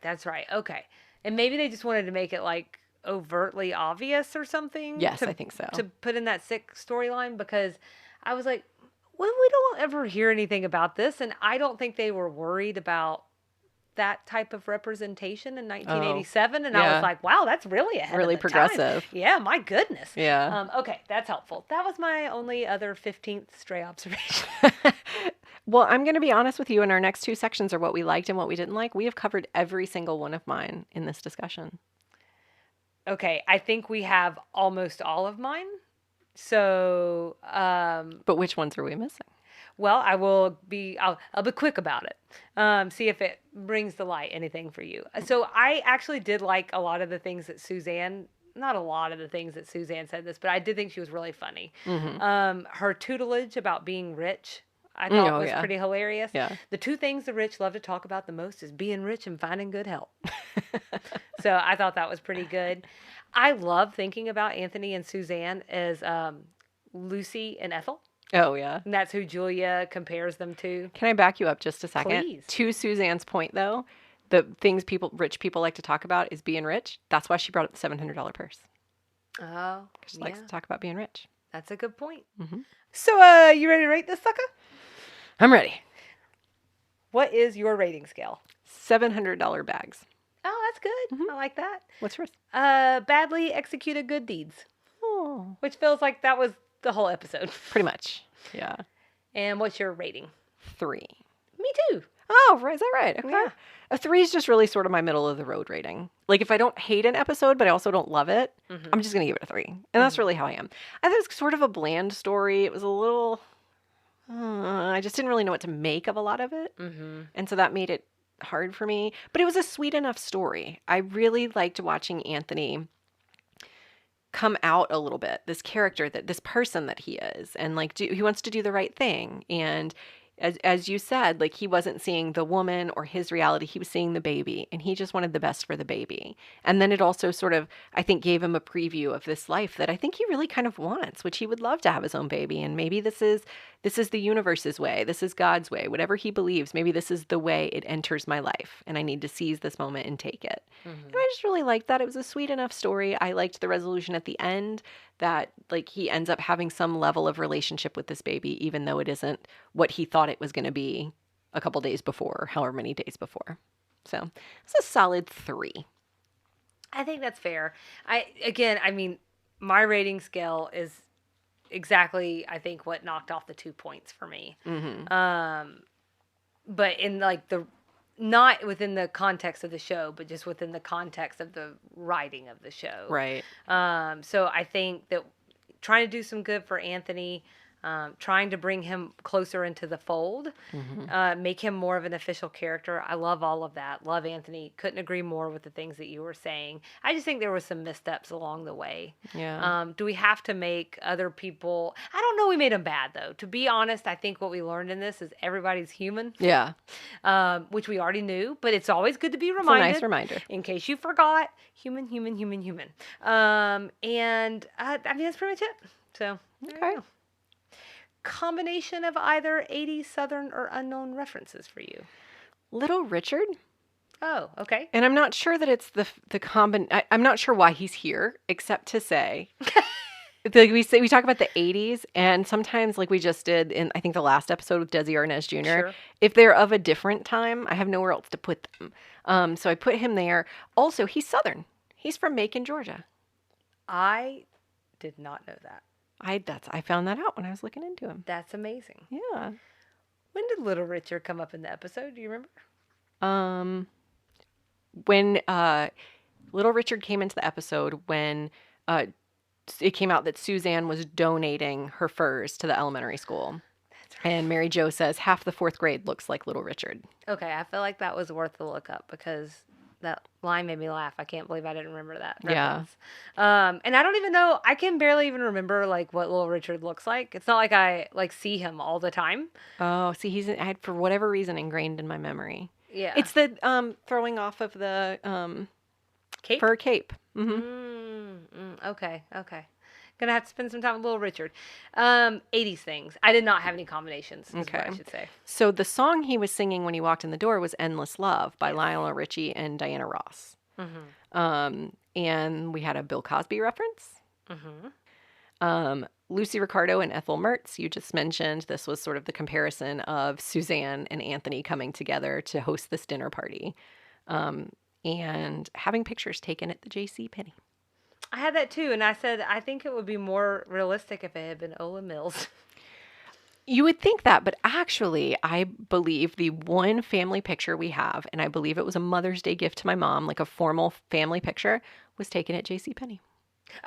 Okay. And maybe they just wanted to make it like overtly obvious or something. Yes, I think so. To put in that sick storyline, because I was like, well, we don't ever hear anything about this. And I don't think they were worried about that type of representation in 1987, and I yeah. was like, wow, that's really ahead Really of the progressive. times. Yeah, my goodness. Yeah. Okay, that's helpful. That was my only other 15th stray observation. Well, I'm going to be honest with you, and our next two sections are what we liked and what we didn't like. We have covered every single one of mine in this discussion. Okay, I think we have almost all of mine. So, But which ones are we missing? well, I'll be quick about it. See if it brings to light anything for you. So I actually did like a lot of the things that Suzanne, not a lot of the things that Suzanne said this, but I did think she was really funny. Her tutelage about being rich, I thought was pretty hilarious. Yeah. The two things the rich love to talk about the most is being rich and finding good help. So I thought that was pretty good. I love thinking about Anthony and Suzanne as Lucy and Ethel. Oh, yeah. And that's who Julia compares them to. Can I back you up just a second? Please. To Suzanne's point, though, the things rich people like to talk about is being rich. That's why she brought up the $700 purse. Oh, She likes to talk about being rich. That's a good point. Mm-hmm. So, you ready to rate this sucker? I'm ready. What is your rating scale? $700 bags. Oh, that's good. I like that. What's yours? Badly executed good deeds. Oh, Which feels like that was the whole episode. pretty much. Yeah. And what's your rating? 3. Me too. Oh, right. Is that right? Okay. Yeah. A 3 is just really sort of my middle of the road rating. Like if I don't hate an episode, but I also don't love it, I'm just going to give it a 3. And that's really how I am. I thought it was sort of a bland story. It was a little, I just didn't really know what to make of a lot of it. And so that made it hard for me. But it was a sweet enough story. I really liked watching Anthony come out a little bit, this character, this person that he is, and like he wants to do the right thing. And as you said, like he wasn't seeing the woman or his reality, he was seeing the baby, and he just wanted the best for the baby. And then it also sort of, I think, gave him a preview of this life that I think he really kind of wants, which he would love to have his own baby. And maybe this is the universe's way, this is God's way, whatever he believes, maybe this is the way it enters my life, and I need to seize this moment and take it. And I just really liked that. It was a sweet enough story. I liked the resolution at the end, that like he ends up having some level of relationship with this baby, even though it isn't what he thought it was going to be a couple days before, however many days before. So it's a solid 3. I think that's fair. I mean, my rating scale is exactly, I think, what knocked off the 2 points for me. But in like not within the context of the show, but just within the context of the writing of the show. Right. So I think that trying to do some good for Anthony, trying to bring him closer into the fold, make him more of an official character. I love all of that. Love Anthony. Couldn't agree more with the things that you were saying. I just think there were some missteps along the way. Yeah. Do we have to make other people... I don't know we made them bad, though. To be honest, I think what we learned in this is everybody's human. Yeah. Which we already knew, but it's always good to be reminded. It's a nice reminder. In case you forgot. Human. And I mean, that's pretty much it. So, Okay. Combination of either 80s Southern or unknown references for you. Little Richard. Oh, okay. And I'm not sure that it's I'm not sure why he's here, except to say, like we talk about the 80s, and sometimes, like we just did in, I think, the last episode with Desi Arnaz Jr., Sure. if they're of a different time, I have nowhere else to put them. So I put him there. Also, he's Southern. He's from Macon, Georgia. I did not know that. I found that out when I was looking into him. That's amazing. Yeah. When did Little Richard come up in the episode? Do you remember? When Little Richard came into the episode, when it came out that Suzanne was donating her furs to the elementary school. That's right. And Mary Jo says half the 4th grade looks like Little Richard. Okay, I feel like that was worth the look up because that line made me laugh. I can't believe I didn't remember that reference. Yeah. And I don't even know, I can barely even remember like what Little Richard looks like. It's not like I like see him all the time. Oh, see, I had, for whatever reason, ingrained in my memory. Yeah. It's the throwing off of the cape? fur cape. Mm-hmm. Okay. Gonna have to spend some time with Little Richard. 80s things. I did not have any combinations, is what I should say. So the song he was singing when he walked in the door was Endless Love by Lionel Richie and Diana Ross. And we had a Bill Cosby reference. Lucy Ricardo and Ethel Mertz, you just mentioned. This was sort of the comparison of Suzanne and Anthony coming together to host this dinner party, and having pictures taken at the J.C. Penney. I had that too, and I said I think it would be more realistic if it had been Ola Mills. You would think that, but actually, I believe the one family picture we have, and I believe it was a Mother's Day gift to my mom, like a formal family picture, was taken at J.C. Penney.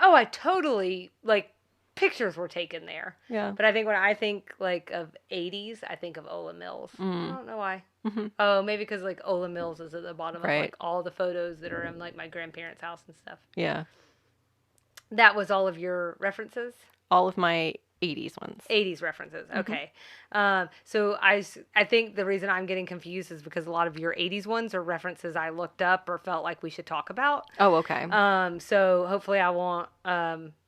Oh, I totally, like, pictures were taken there. Yeah. But I think when I think, like, of 80s, I think of Ola Mills. I don't know why. Mm-hmm. Oh, maybe because, like, Ola Mills is at the bottom of, Right. like, all the photos that are in, like, my grandparents' house and stuff. Yeah. That was all of your references? All of my 80s ones. 80s references. Okay. So I think the reason I'm getting confused is because a lot of your 80s ones are references I looked up or felt like we should talk about. Oh, okay. So hopefully I won't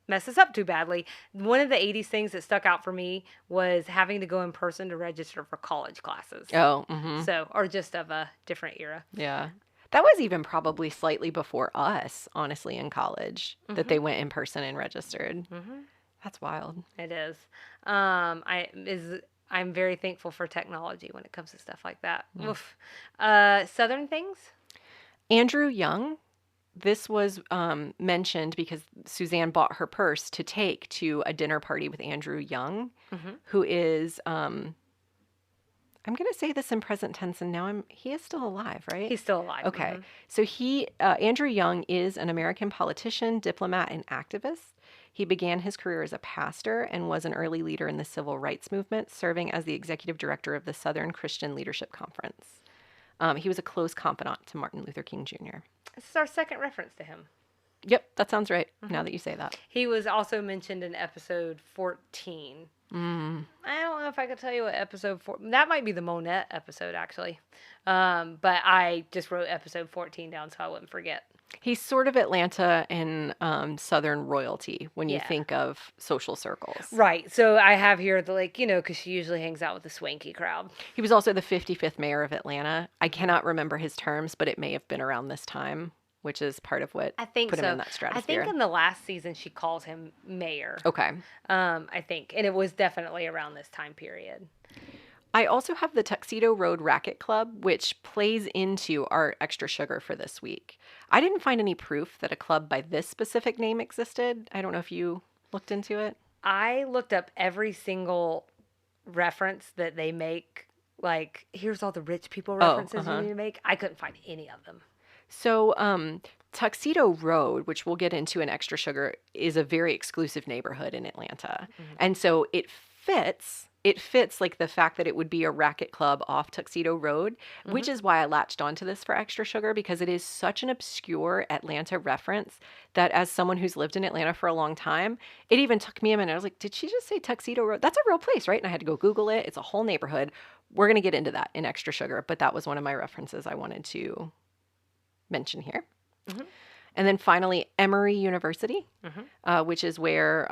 mess this up too badly. One of the 80s things that stuck out for me was having to go in person to register for college classes. Oh, mm-hmm. So, or just of a different era. Yeah. That was even probably slightly before us, honestly, in college, that they went in person and registered. Mm-hmm. That's wild. It is. I'm very thankful for technology when it comes to stuff like that. Oof. Southern things? Andrew Young. This was mentioned because Suzanne bought her purse to take to a dinner party with Andrew Young, who is, I'm going to say this in present tense, and now he is still alive, right? He's still alive. Okay. So Andrew Young is an American politician, diplomat, and activist. He began his career as a pastor and was an early leader in the civil rights movement, serving as the executive director of the Southern Christian Leadership Conference. He was a close confidant to Martin Luther King Jr. This is our second reference to him. Yep, that sounds right, now that you say that. He was also mentioned in episode 14. I don't know if I could tell you what episode 4... That might be the Monette episode, actually. But I just wrote episode 14 down so I wouldn't forget. He's sort of Atlanta and Southern royalty when you Yeah. think of social circles. Right. So I have here the, like, you know, because she usually hangs out with the swanky crowd. He was also the 55th mayor of Atlanta. I cannot remember his terms, but it may have been around this time, which is part of what I think put so. him in that stratosphere. I think in the last season she calls him mayor. Okay. I think. And it was definitely around this time period. I also have the Tuxedo Road Racket Club, which plays into our extra sugar for this week. I didn't find any proof that a club by this specific name existed. I don't know if you looked into it. I looked up every single reference that they make. Like, here's all the rich people references you need to make. I couldn't find any of them. So, Tuxedo Road, which we'll get into in Extra Sugar, is a very exclusive neighborhood in Atlanta. And so it fits like the fact that it would be a racket club off Tuxedo Road, which is why I latched onto this for Extra Sugar, because it is such an obscure Atlanta reference that as someone who's lived in Atlanta for a long time, it even took me a minute. I was like, did she just say Tuxedo Road? That's a real place, right? And I had to go Google it. It's a whole neighborhood. We're going to get into that in Extra Sugar, but that was one of my references I wanted to mention here. And then finally, Emory University, which is where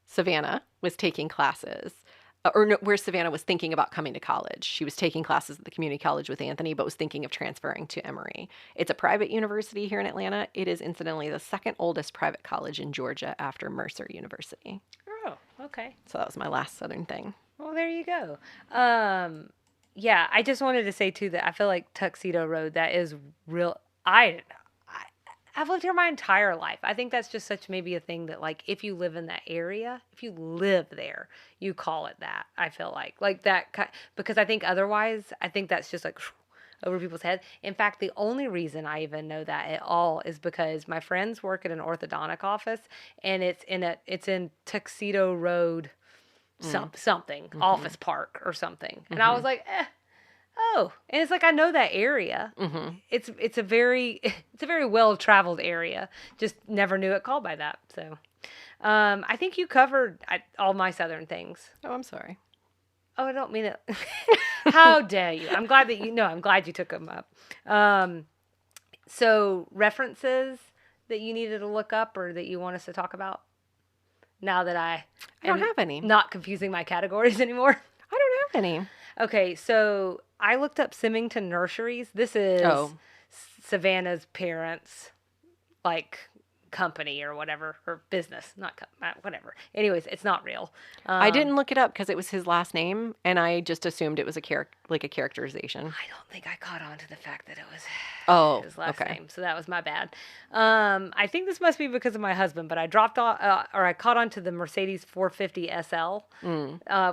Savannah was taking classes, where Savannah was thinking about coming to college. She was taking classes at the community college with Anthony, but was thinking of transferring to Emory. It's a private university here in Atlanta. It is incidentally the second oldest private college in Georgia after Mercer University. Oh, okay. So that was my last Southern thing. Well, there you go. Yeah, I just wanted to say, too, that I feel like Tuxedo Road, that is real. I've lived here my entire life. I think that's just such maybe a thing that, like, if you live in that area, if you live there, you call it that, I feel like that, because I think otherwise, I think that's just, like, over people's heads. In fact, the only reason I even know that at all is because my friends work at an orthodontic office, and it's in Tuxedo Road something, Office Park or something. And I was like, oh, and it's like, I know that area. It's a very well traveled area. Just never knew it called by that. So, I think you covered all my Southern things. Oh, I'm sorry. Oh, I don't mean it. How dare you? I'm glad you took them up. So references that you needed to look up or that you want us to talk about? Now that I don't have any. Not confusing my categories anymore. I don't have any. Okay, so I looked up Symington Nurseries. This is Savannah's parents' like company or whatever, or business, whatever. Anyways, it's not real. I didn't look it up because it was his last name, and I just assumed it was a characterization. I don't think I caught on to the fact that it was his last okay. name, so that was my bad. I think this must be because of my husband, but I dropped off, or I caught on to the Mercedes 450 SL,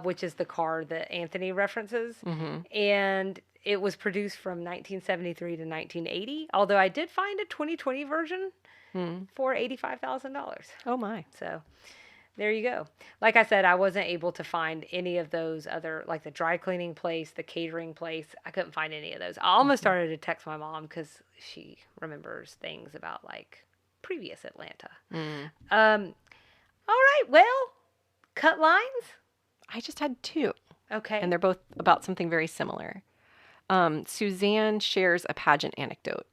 which is the car that Anthony references, and it was produced from 1973 to 1980. Although I did find a 2020 version for $85,000. Oh my! So there you go. Like I said, I wasn't able to find any of those other, like the dry cleaning place, the catering place. I couldn't find any of those. I almost started to text my mom because she remembers things about like previous Atlanta. All right. Well, cut lines. I just had 2. Okay. And they're both about something very similar. Suzanne shares a pageant anecdote.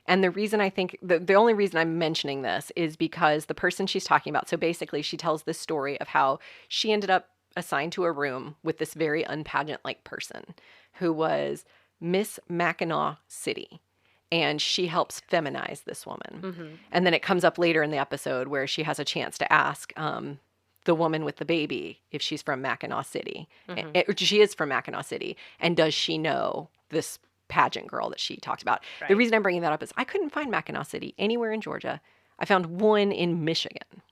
And the reason I think, the only reason I'm mentioning this is because the person she's talking about, so basically she tells this story of how she ended up assigned to a room with this very unpageant-like person who was Miss Mackinac City. And she helps feminize this woman. And then it comes up later in the episode where she has a chance to ask the woman with the baby if she's from Mackinac City. She is from Mackinac City. And does she know this pageant girl that she talked about? Right. The reason I'm bringing that up is I couldn't find Mackinac City anywhere in Georgia. I found one in Michigan.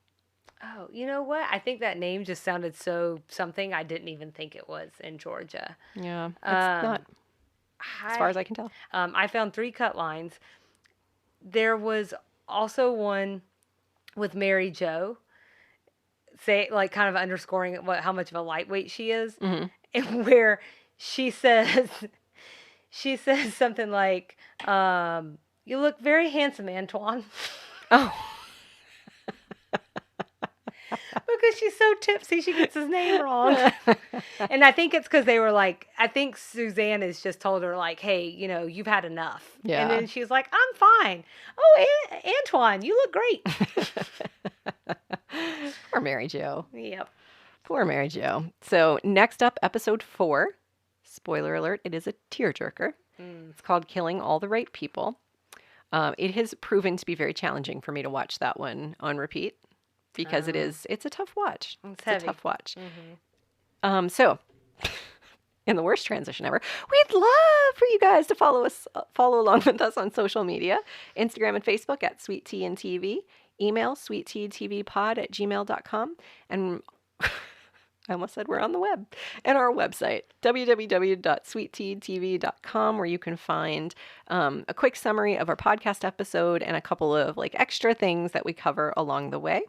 Oh, you know what? I think that name just sounded so something I didn't even think it was in Georgia. Yeah, it's not, as far as I can tell. I found 3 cut lines. There was also one with Mary Jo, like kind of underscoring how much of a lightweight she is, and where she says something like, "You look very handsome, Antoine." Oh. Because she's so tipsy, she gets his name wrong. And I think it's because they were like, I think Suzanne has just told her, like, hey, you've had enough. Yeah. And then she's like, I'm fine. Oh, Antoine, you look great. Poor Mary Jo. Yep. Poor Mary Jo. So next up, episode 4. Spoiler alert, it is a tearjerker. It's called Killing All the Right People. It has proven to be very challenging for me to watch that one on repeat. Because it's a tough watch. It's heavy. A tough watch. So, in the worst transition ever, we'd love for you guys to follow along with us on social media, Instagram and Facebook at Sweet Tea and TV, email sweetteatvpod@gmail.com, and I almost said we're on the web, and our website, www.sweetteatv.com, where you can find a quick summary of our podcast episode and a couple of extra things that we cover along the way.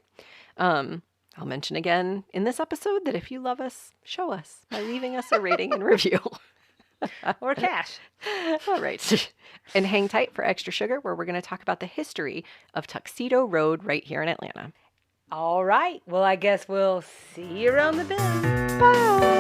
I'll mention again in this episode that if you love us, show us by leaving us a rating and review. Or cash. All right. And hang tight for Extra Sugar, where we're going to talk about the history of Tuxedo Road right here in Atlanta. All right. Well, I guess we'll see you around the bend. Bye.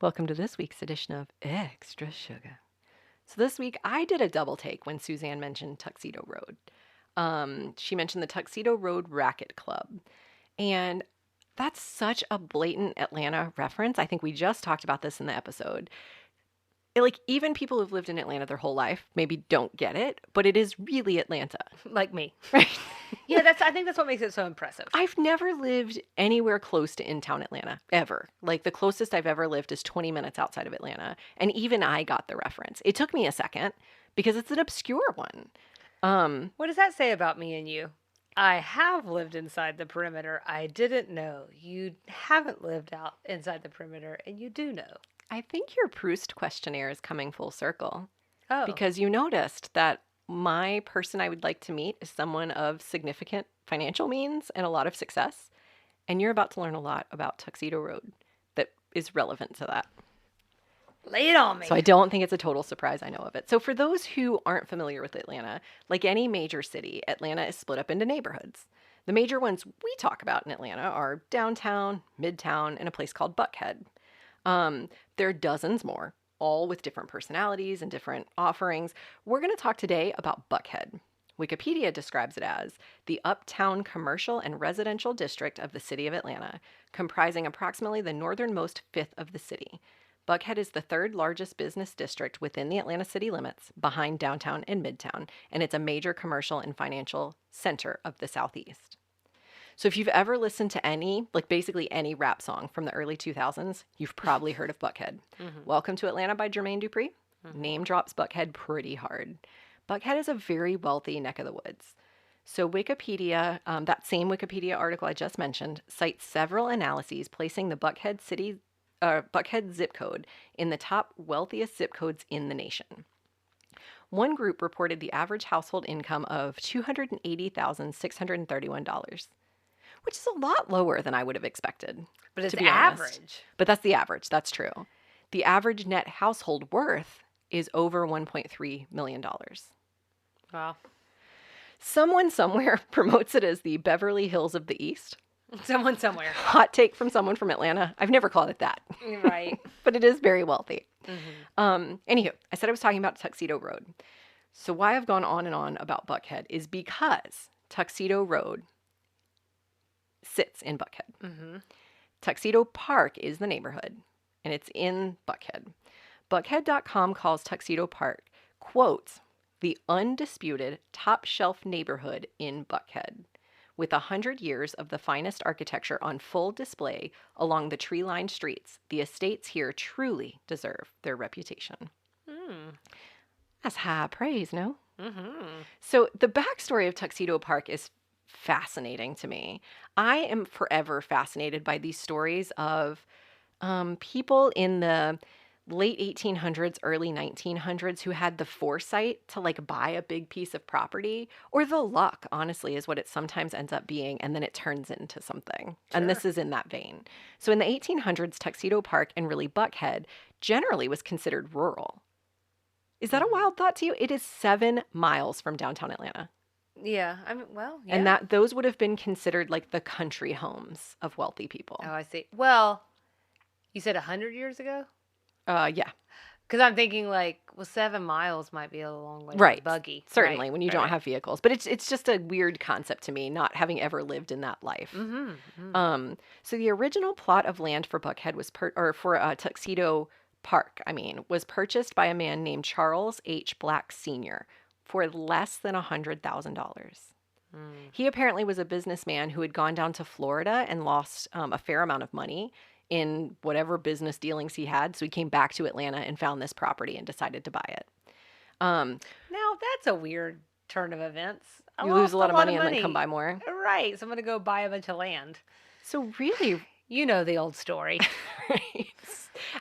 Welcome to this week's edition of Extra Sugar. So this week I did a double take when Suzanne mentioned Tuxedo Road. She mentioned the Tuxedo Road Racket Club. And that's such a blatant Atlanta reference. I think we just talked about this in the episode. Even people who've lived in Atlanta their whole life maybe don't get it, but it is really Atlanta. Like me. Right? Yeah, I think that's what makes it so impressive. I've never lived anywhere close to in-town Atlanta, ever. The closest I've ever lived is 20 minutes outside of Atlanta. And even I got the reference. It took me a second because it's an obscure one. What does that say about me and you? I have lived inside the perimeter. I didn't know. You haven't lived out inside the perimeter, and you do know. I think your Proust questionnaire is coming full circle. Oh. Because you noticed that my person I would like to meet is someone of significant financial means and a lot of success. And you're about to learn a lot about Tuxedo Road that is relevant to that. Lay it on me. So I don't think it's a total surprise I know of it. So for those who aren't familiar with Atlanta, like any major city, Atlanta is split up into neighborhoods. The major ones we talk about in Atlanta are downtown, midtown, and a place called Buckhead. There are dozens more, all with different personalities and different offerings. We're going to talk today about Buckhead. Wikipedia describes it as the uptown commercial and residential district of the city of Atlanta, comprising approximately the northernmost fifth of the city. Buckhead is the third largest business district within the Atlanta city limits, behind downtown and midtown, and it's a major commercial and financial center of the Southeast. So if you've ever listened to any, like basically any rap song from the early 2000s, you've probably heard of Buckhead. Welcome to Atlanta by Jermaine Dupri. Name drops Buckhead pretty hard. Buckhead is a very wealthy neck of the woods. So Wikipedia, that same Wikipedia article I just mentioned, cites several analyses placing the Buckhead zip code in the top wealthiest zip codes in the nation. One group reported the average household income of $280,631, which is a lot lower than I would have expected. But it's to be honest. average. But that's the average. That's true. The average net household worth is over $1.3 million. Wow. Someone somewhere promotes it as the Beverly Hills of the East. Someone somewhere. Hot take from someone from Atlanta. I've never called it that. Right. But it is very wealthy. Anywho, I said I was talking about Tuxedo Road. So why I've gone on and on about Buckhead is because Tuxedo Road sits in Buckhead. Tuxedo Park is the neighborhood, and it's in Buckhead. Buckhead.com calls Tuxedo Park, quote, the undisputed top shelf neighborhood in Buckhead, with 100 years of the finest architecture on full display along the tree-lined streets. The estates here truly deserve their reputation. That's high praise, no? So the backstory of Tuxedo Park is fascinating to me. I am forever fascinated by these stories of people in the late 1800s, early 1900s who had the foresight to like buy a big piece of property, or the luck, honestly, is what it sometimes ends up being, and then it turns into something. Sure. And this is in that vein. So in the 1800s, Tuxedo Park, and really Buckhead, generally was considered rural. Is that a wild thought to you? It is 7 miles from downtown Atlanta. Yeah. I mean, well, yeah. And those would have been considered like the country homes of wealthy people. Oh, I see. Well, you said 100 years ago? Yeah. Because I'm thinking like, well, 7 miles might be a long way. Right. Buggy. Certainly, Right. when you don't have vehicles. But it's just a weird concept to me, not having ever lived in that life. So the original plot of land for Buckhead was Tuxedo Park, was purchased by a man named Charles H. Black Sr. for less than $100,000. He apparently was a businessman who had gone down to Florida and lost a fair amount of money in whatever business dealings he had. So he came back to Atlanta and found this property and decided to buy it. Now, that's a weird turn of events. You lose a lot of money and then come buy more. Right. So I'm going to go buy a bunch of land. So really, you know the old story. Right.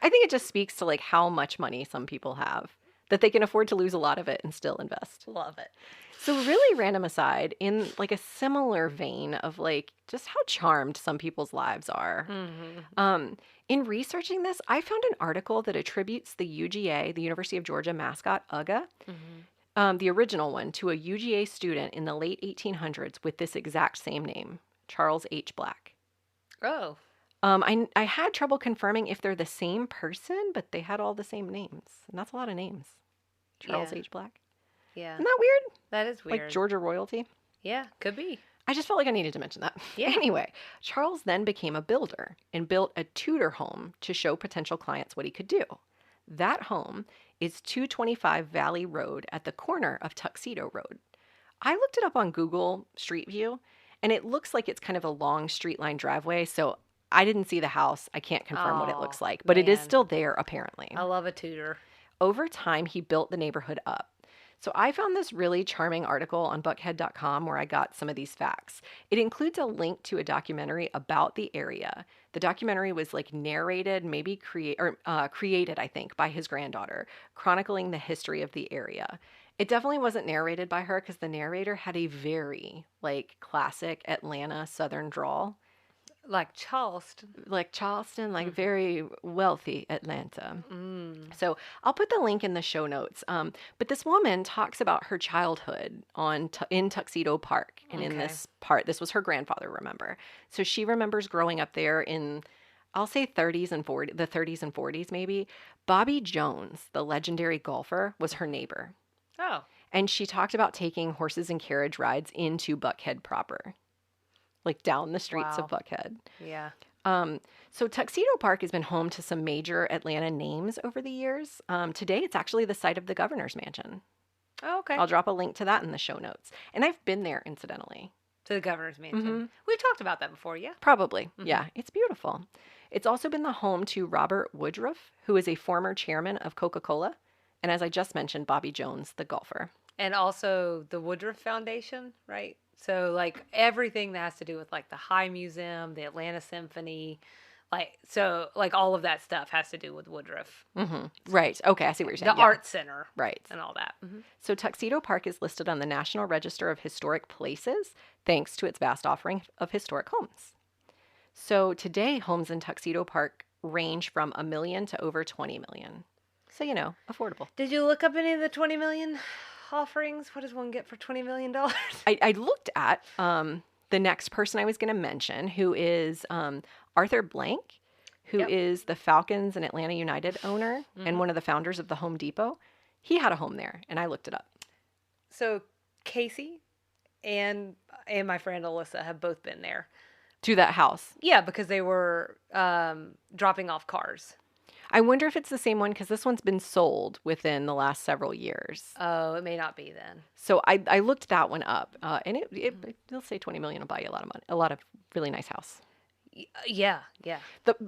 I think it just speaks to like how much money some people have, that they can afford to lose a lot of it and still invest. Love it. So really, random aside, in like a similar vein of like just how charmed some people's lives are. In researching this, I found an article that attributes the UGA, the University of Georgia mascot, UGA, the original one, to a UGA student in the late 1800s with this exact same name, Charles H. Black. Oh. I had trouble confirming if they're the same person, but they had all the same names. And that's a lot of names. Charles H. Black. Yeah. Isn't that weird? That is weird. Like Georgia royalty? Yeah, could be. I just felt like I needed to mention that. Yeah. Anyway, Charles then became a builder and built a Tudor home to show potential clients what he could do. That home is 225 Valley Road at the corner of Tuxedo Road. I looked it up on Google Street View, and it looks like it's kind of a long street line driveway, so I didn't see the house. I can't confirm what it looks like, but it is still there apparently. I love a Tudor. Over time, he built the neighborhood up. So I found this really charming article on buckhead.com where I got some of these facts. It includes a link to a documentary about the area. The documentary was like narrated, maybe created, I think, by his granddaughter, chronicling the history of the area. It definitely wasn't narrated by her because the narrator had a very like classic Atlanta Southern drawl. Like Charleston. Very wealthy Atlanta. So I'll put the link in the show notes. But this woman talks about her childhood in Tuxedo Park. And in this part, this was her grandfather, remember. So she remembers growing up there in, I'll say the 30s and 40s maybe. Bobby Jones, the legendary golfer, was her neighbor. Oh. And she talked about taking horses and carriage rides into Buckhead proper, like down the streets of Wow. Buckhead. Yeah. So Tuxedo Park has been home to some major Atlanta names over the years. Today, it's actually the site of the governor's mansion. Oh, okay. I'll drop a link to that in the show notes. And I've been there, incidentally. To the governor's mansion. Mhm. We've talked about that before, yeah. Probably. Yeah, it's beautiful. It's also been the home to Robert Woodruff, who is a former chairman of Coca-Cola. And as I just mentioned, Bobby Jones, the golfer. And also the Woodruff Foundation, right? So like everything that has to do with like the High Museum, the Atlanta Symphony, like all of that stuff has to do with Woodruff. Right. Okay, I see what you're saying. The Art Center. Right. And all that. So Tuxedo Park is listed on the National Register of Historic Places thanks to its vast offering of historic homes. So today, homes in Tuxedo Park range from $1 million to over $20 million. So, affordable. Did you look up any of the 20 million offerings? What does one get for $20 million? I looked at the next person I was going to mention, who is Arthur Blank, who is the Falcons and Atlanta United owner and one of the founders of the Home Depot. He had a home there, and I looked it up. So Casey and my friend Alyssa have both been there. To that house. Yeah, because they were dropping off cars. I wonder if it's the same one, because this one's been sold within the last several years. Oh, it may not be then. So I looked that one up, and it'll say $20 million will buy you a lot of money, a lot of really nice house. Yeah.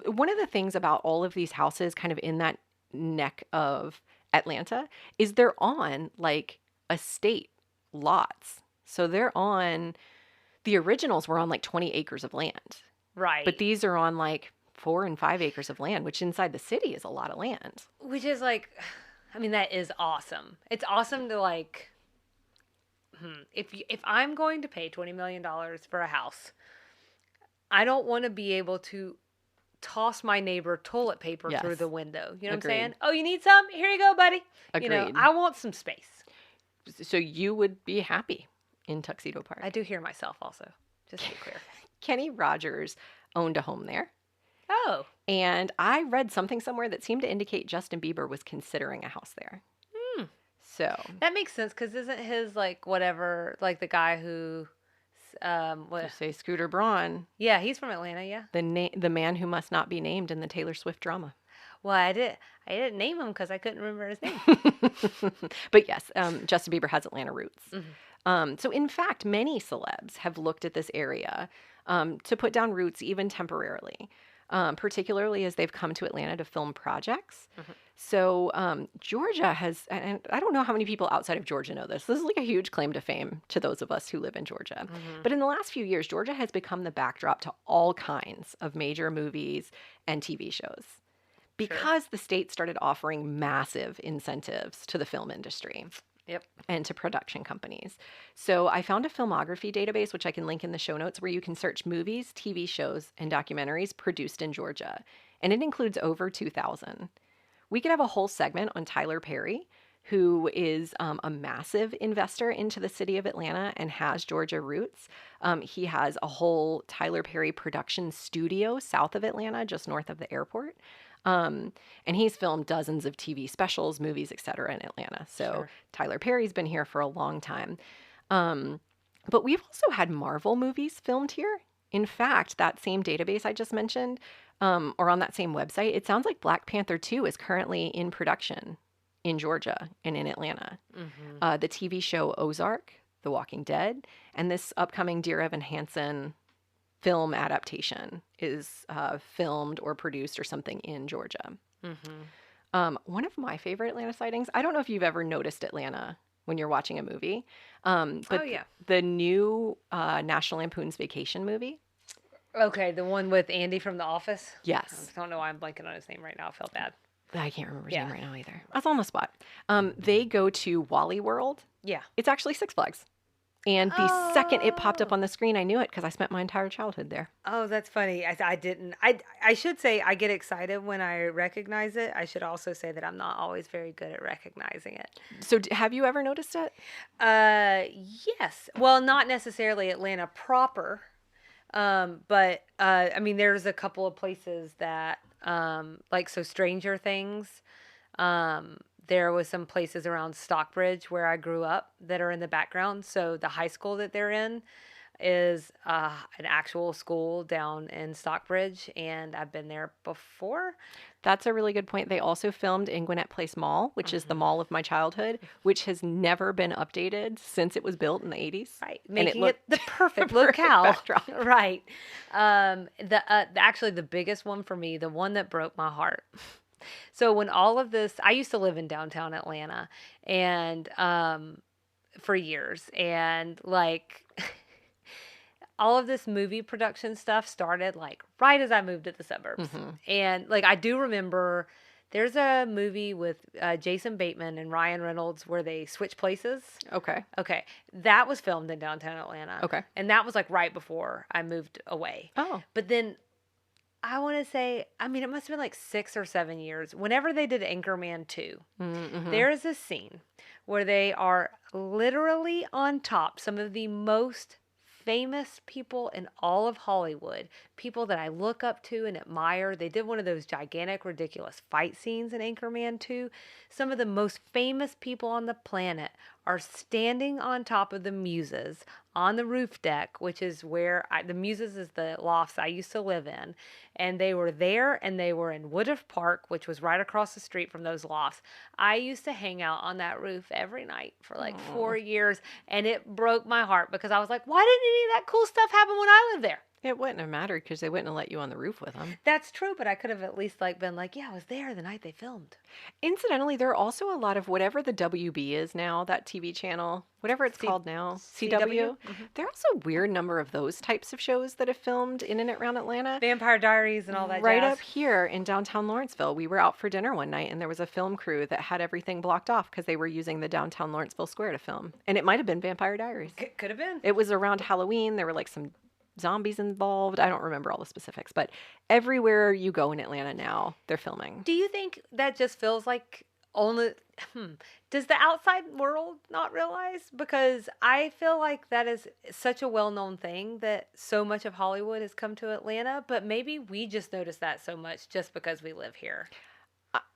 One of the things about all of these houses kind of in that neck of Atlanta is they're on like estate lots. So the originals were on like 20 acres of land. Right. But these are on like 4 and 5 acres of land, which inside the city is a lot of land. Which is like, I mean, that is awesome. It's awesome to like, if I'm going to pay $20 million for a house, I don't want to be able to toss my neighbor toilet paper through the window. You know what I'm saying? Oh, you need some? Here you go, buddy. Agreed. I want some space. So you would be happy in Tuxedo Park. I do hear myself also, just to be clear. Kenny Rogers owned a home there. Oh. And I read something somewhere that seemed to indicate Justin Bieber was considering a house there. So that makes sense, because isn't his like whatever, like the guy who what say Scooter Braun? Yeah, he's from Atlanta, yeah. The man who must not be named in the Taylor Swift drama. Well, I didn't name him because I couldn't remember his name. But yes, Justin Bieber has Atlanta roots. So in fact, many celebs have looked at this area to put down roots even temporarily, particularly as they've come to Atlanta to film projects. So Georgia has, and I don't know how many people outside of Georgia know this. This is like a huge claim to fame to those of us who live in Georgia. But in the last few years, Georgia has become the backdrop to all kinds of major movies and TV shows, because the state started offering massive incentives to the film industry. Yep. And to production companies. So I found a filmography database, which I can link in the show notes, where you can search movies, TV shows, and documentaries produced in Georgia. And it includes over 2,000. We could have a whole segment on Tyler Perry, who is a massive investor into the city of Atlanta and has Georgia roots. He has a whole Tyler Perry production studio south of Atlanta, just north of the airport. And he's filmed dozens of TV specials, movies, etc. in Atlanta. So Tyler Perry's been here for a long time. But we've also had Marvel movies filmed here. In fact, that same database I just mentioned, or on that same website, it sounds like Black Panther 2 is currently in production in Georgia and in Atlanta. The TV show Ozark, The Walking Dead, and this upcoming Dear Evan Hansen film adaptation is filmed or produced or something in Georgia. One of my favorite Atlanta sightings, I don't know if you've ever noticed Atlanta when you're watching a movie, but the new National Lampoon's Vacation movie. Okay, the one with Andy from The Office? Yes. I don't know why I'm blanking on his name right now. I felt bad. I can't remember his name right now either. I was on the spot. They go to Wally World. Yeah. It's actually Six Flags. And the second it popped up on the screen, I knew it because I spent my entire childhood there. Oh, that's funny. I didn't. I should say I get excited when I recognize it. I should also say that I'm not always very good at recognizing it. So have you ever noticed it? Yes. Well, not necessarily Atlanta proper. But I mean, there's a couple of places that, like, so Stranger Things, there was some places around Stockbridge where I grew up that are in the background. So the high school that they're in is an actual school down in Stockbridge, and I've been there before. That's a really good point. They also filmed in Gwinnett Place Mall, which is the mall of my childhood, which has never been updated since it was built in the 80s. Right, making it the perfect locale. Backdrop. Right. Actually, the biggest one for me, the one that broke my heart. So when all of this, I used to live in downtown Atlanta, and for years, and like all of this movie production stuff started like right as I moved to the suburbs. And like I do remember there's a movie with Jason Bateman and Ryan Reynolds where they switch places. Okay. Okay. That was filmed in downtown Atlanta. Okay. And that was like right before I moved away. Oh. But then I want to say, I mean, it must have been like 6 or 7 years. Whenever they did Anchorman 2, there is a scene where they are literally on top, some of the most famous people in all of Hollywood, people that I look up to and admire. They did one of those gigantic, ridiculous fight scenes in Anchorman 2. Some of the most famous people on the planet are standing on top of the Muses on the roof deck, which is where the Muses is the lofts I used to live in. And they were there, and they were in Woodruff Park, which was right across the street from those lofts. I used to hang out on that roof every night for like 4 years, and it broke my heart because I was like, why didn't any of that cool stuff happen when I lived there? It wouldn't have mattered because they wouldn't have let you on the roof with them. That's true, but I could have at least like been like, yeah, I was there the night they filmed. Incidentally, there are also a lot of whatever the WB is now, that TV channel, whatever it's called now, CW. There are also a weird number of those types of shows that have filmed in and around Atlanta. Vampire Diaries and all that Right jazz. up here in downtown Lawrenceville, we were out for dinner one night and there was a film crew that had everything blocked off because they were using the downtown Lawrenceville Square to film. And it might have been Vampire Diaries. Could have been. It was around Halloween. There were like some zombies involved. I don't remember all the specifics, but everywhere you go in Atlanta now, they're filming. Do you think that just feels like only does the outside world not realize? Because I feel like that is such a well-known thing that so much of Hollywood has come to Atlanta, but maybe we just notice that so much just because we live here.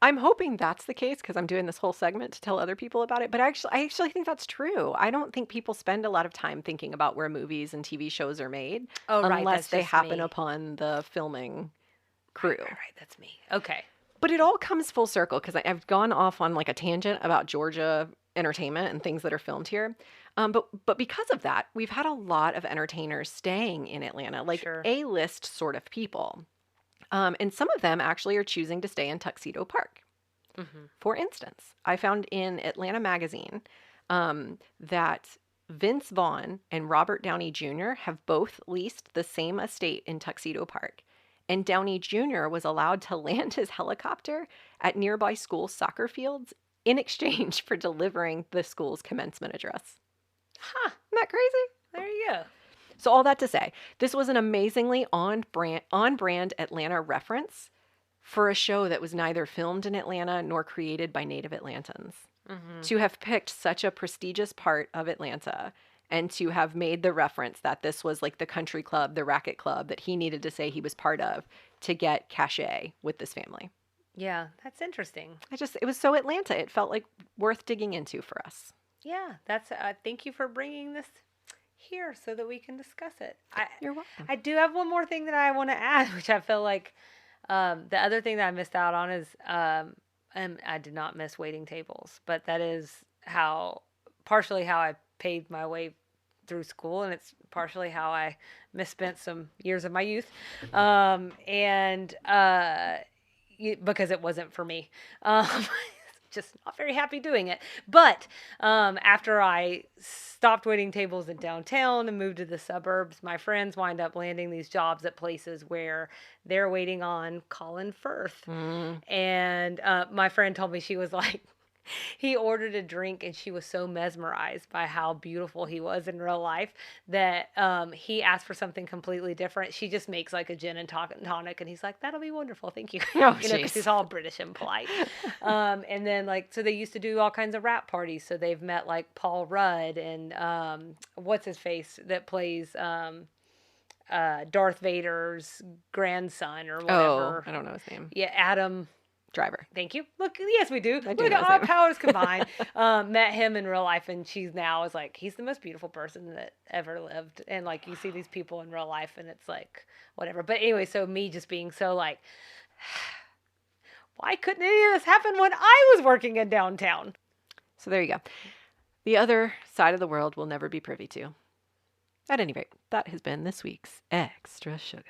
I'm hoping that's the case because I'm doing this whole segment to tell other people about it. But I actually think that's true. I don't think people spend a lot of time thinking about where movies and TV shows are made unless they happen upon the filming crew. Right, that's me. Okay. But it all comes full circle because I've gone off on like a tangent about Georgia entertainment and things that are filmed here. But because of that, we've had a lot of entertainers staying in Atlanta, like A-list sort of people. And some of them actually are choosing to stay in Tuxedo Park. For instance, I found in Atlanta Magazine that Vince Vaughn and Robert Downey Jr. have both leased the same estate in Tuxedo Park. And Downey Jr. was allowed to land his helicopter at nearby school soccer fields in exchange for delivering the school's commencement address. Huh. Isn't that crazy? There you go. So all that to say, this was an amazingly on-brand Atlanta reference for a show that was neither filmed in Atlanta nor created by native Atlantans. To have picked such a prestigious part of Atlanta and to have made the reference that this was like the country club, the racket club that he needed to say he was part of to get cachet with this family. Yeah, that's interesting. It was so Atlanta. It felt like worth digging into for us. Yeah, that's thank you for bringing this here so that we can discuss it. You're welcome. I do have one more thing that I want to add, which I feel like the other thing that I missed out on is and I did not miss waiting tables, but that is partially how I paid my way through school, and it's partially how I misspent some years of my youth, because it wasn't for me. Just not very happy doing it. But after I stopped waiting tables in downtown and moved to the suburbs, my friends wind up landing these jobs at places where they're waiting on Colin Firth. And my friend told me, she was like, he ordered a drink and she was so mesmerized by how beautiful he was in real life that he asked for something completely different. She just makes like a gin and tonic, and he's like, that'll be wonderful, thank you. Because he's all British and polite. And then so they used to do all kinds of rap parties, so they've met like Paul Rudd and what's his face that plays Darth Vader's grandson or whatever. I don't know his name. Yeah, Adam. Driver. Thank you. Look, yes, we do. I do Look know at his our name. powers combined. Met him in real life, and she's now is like, he's the most beautiful person that ever lived. And like, you see these people in real life, and it's like, whatever. But anyway, so me just being so like, why couldn't any of this happen when I was working in downtown? So there you go. The other side of the world we'll never be privy to. At any rate, that has been this week's Extra Sugar.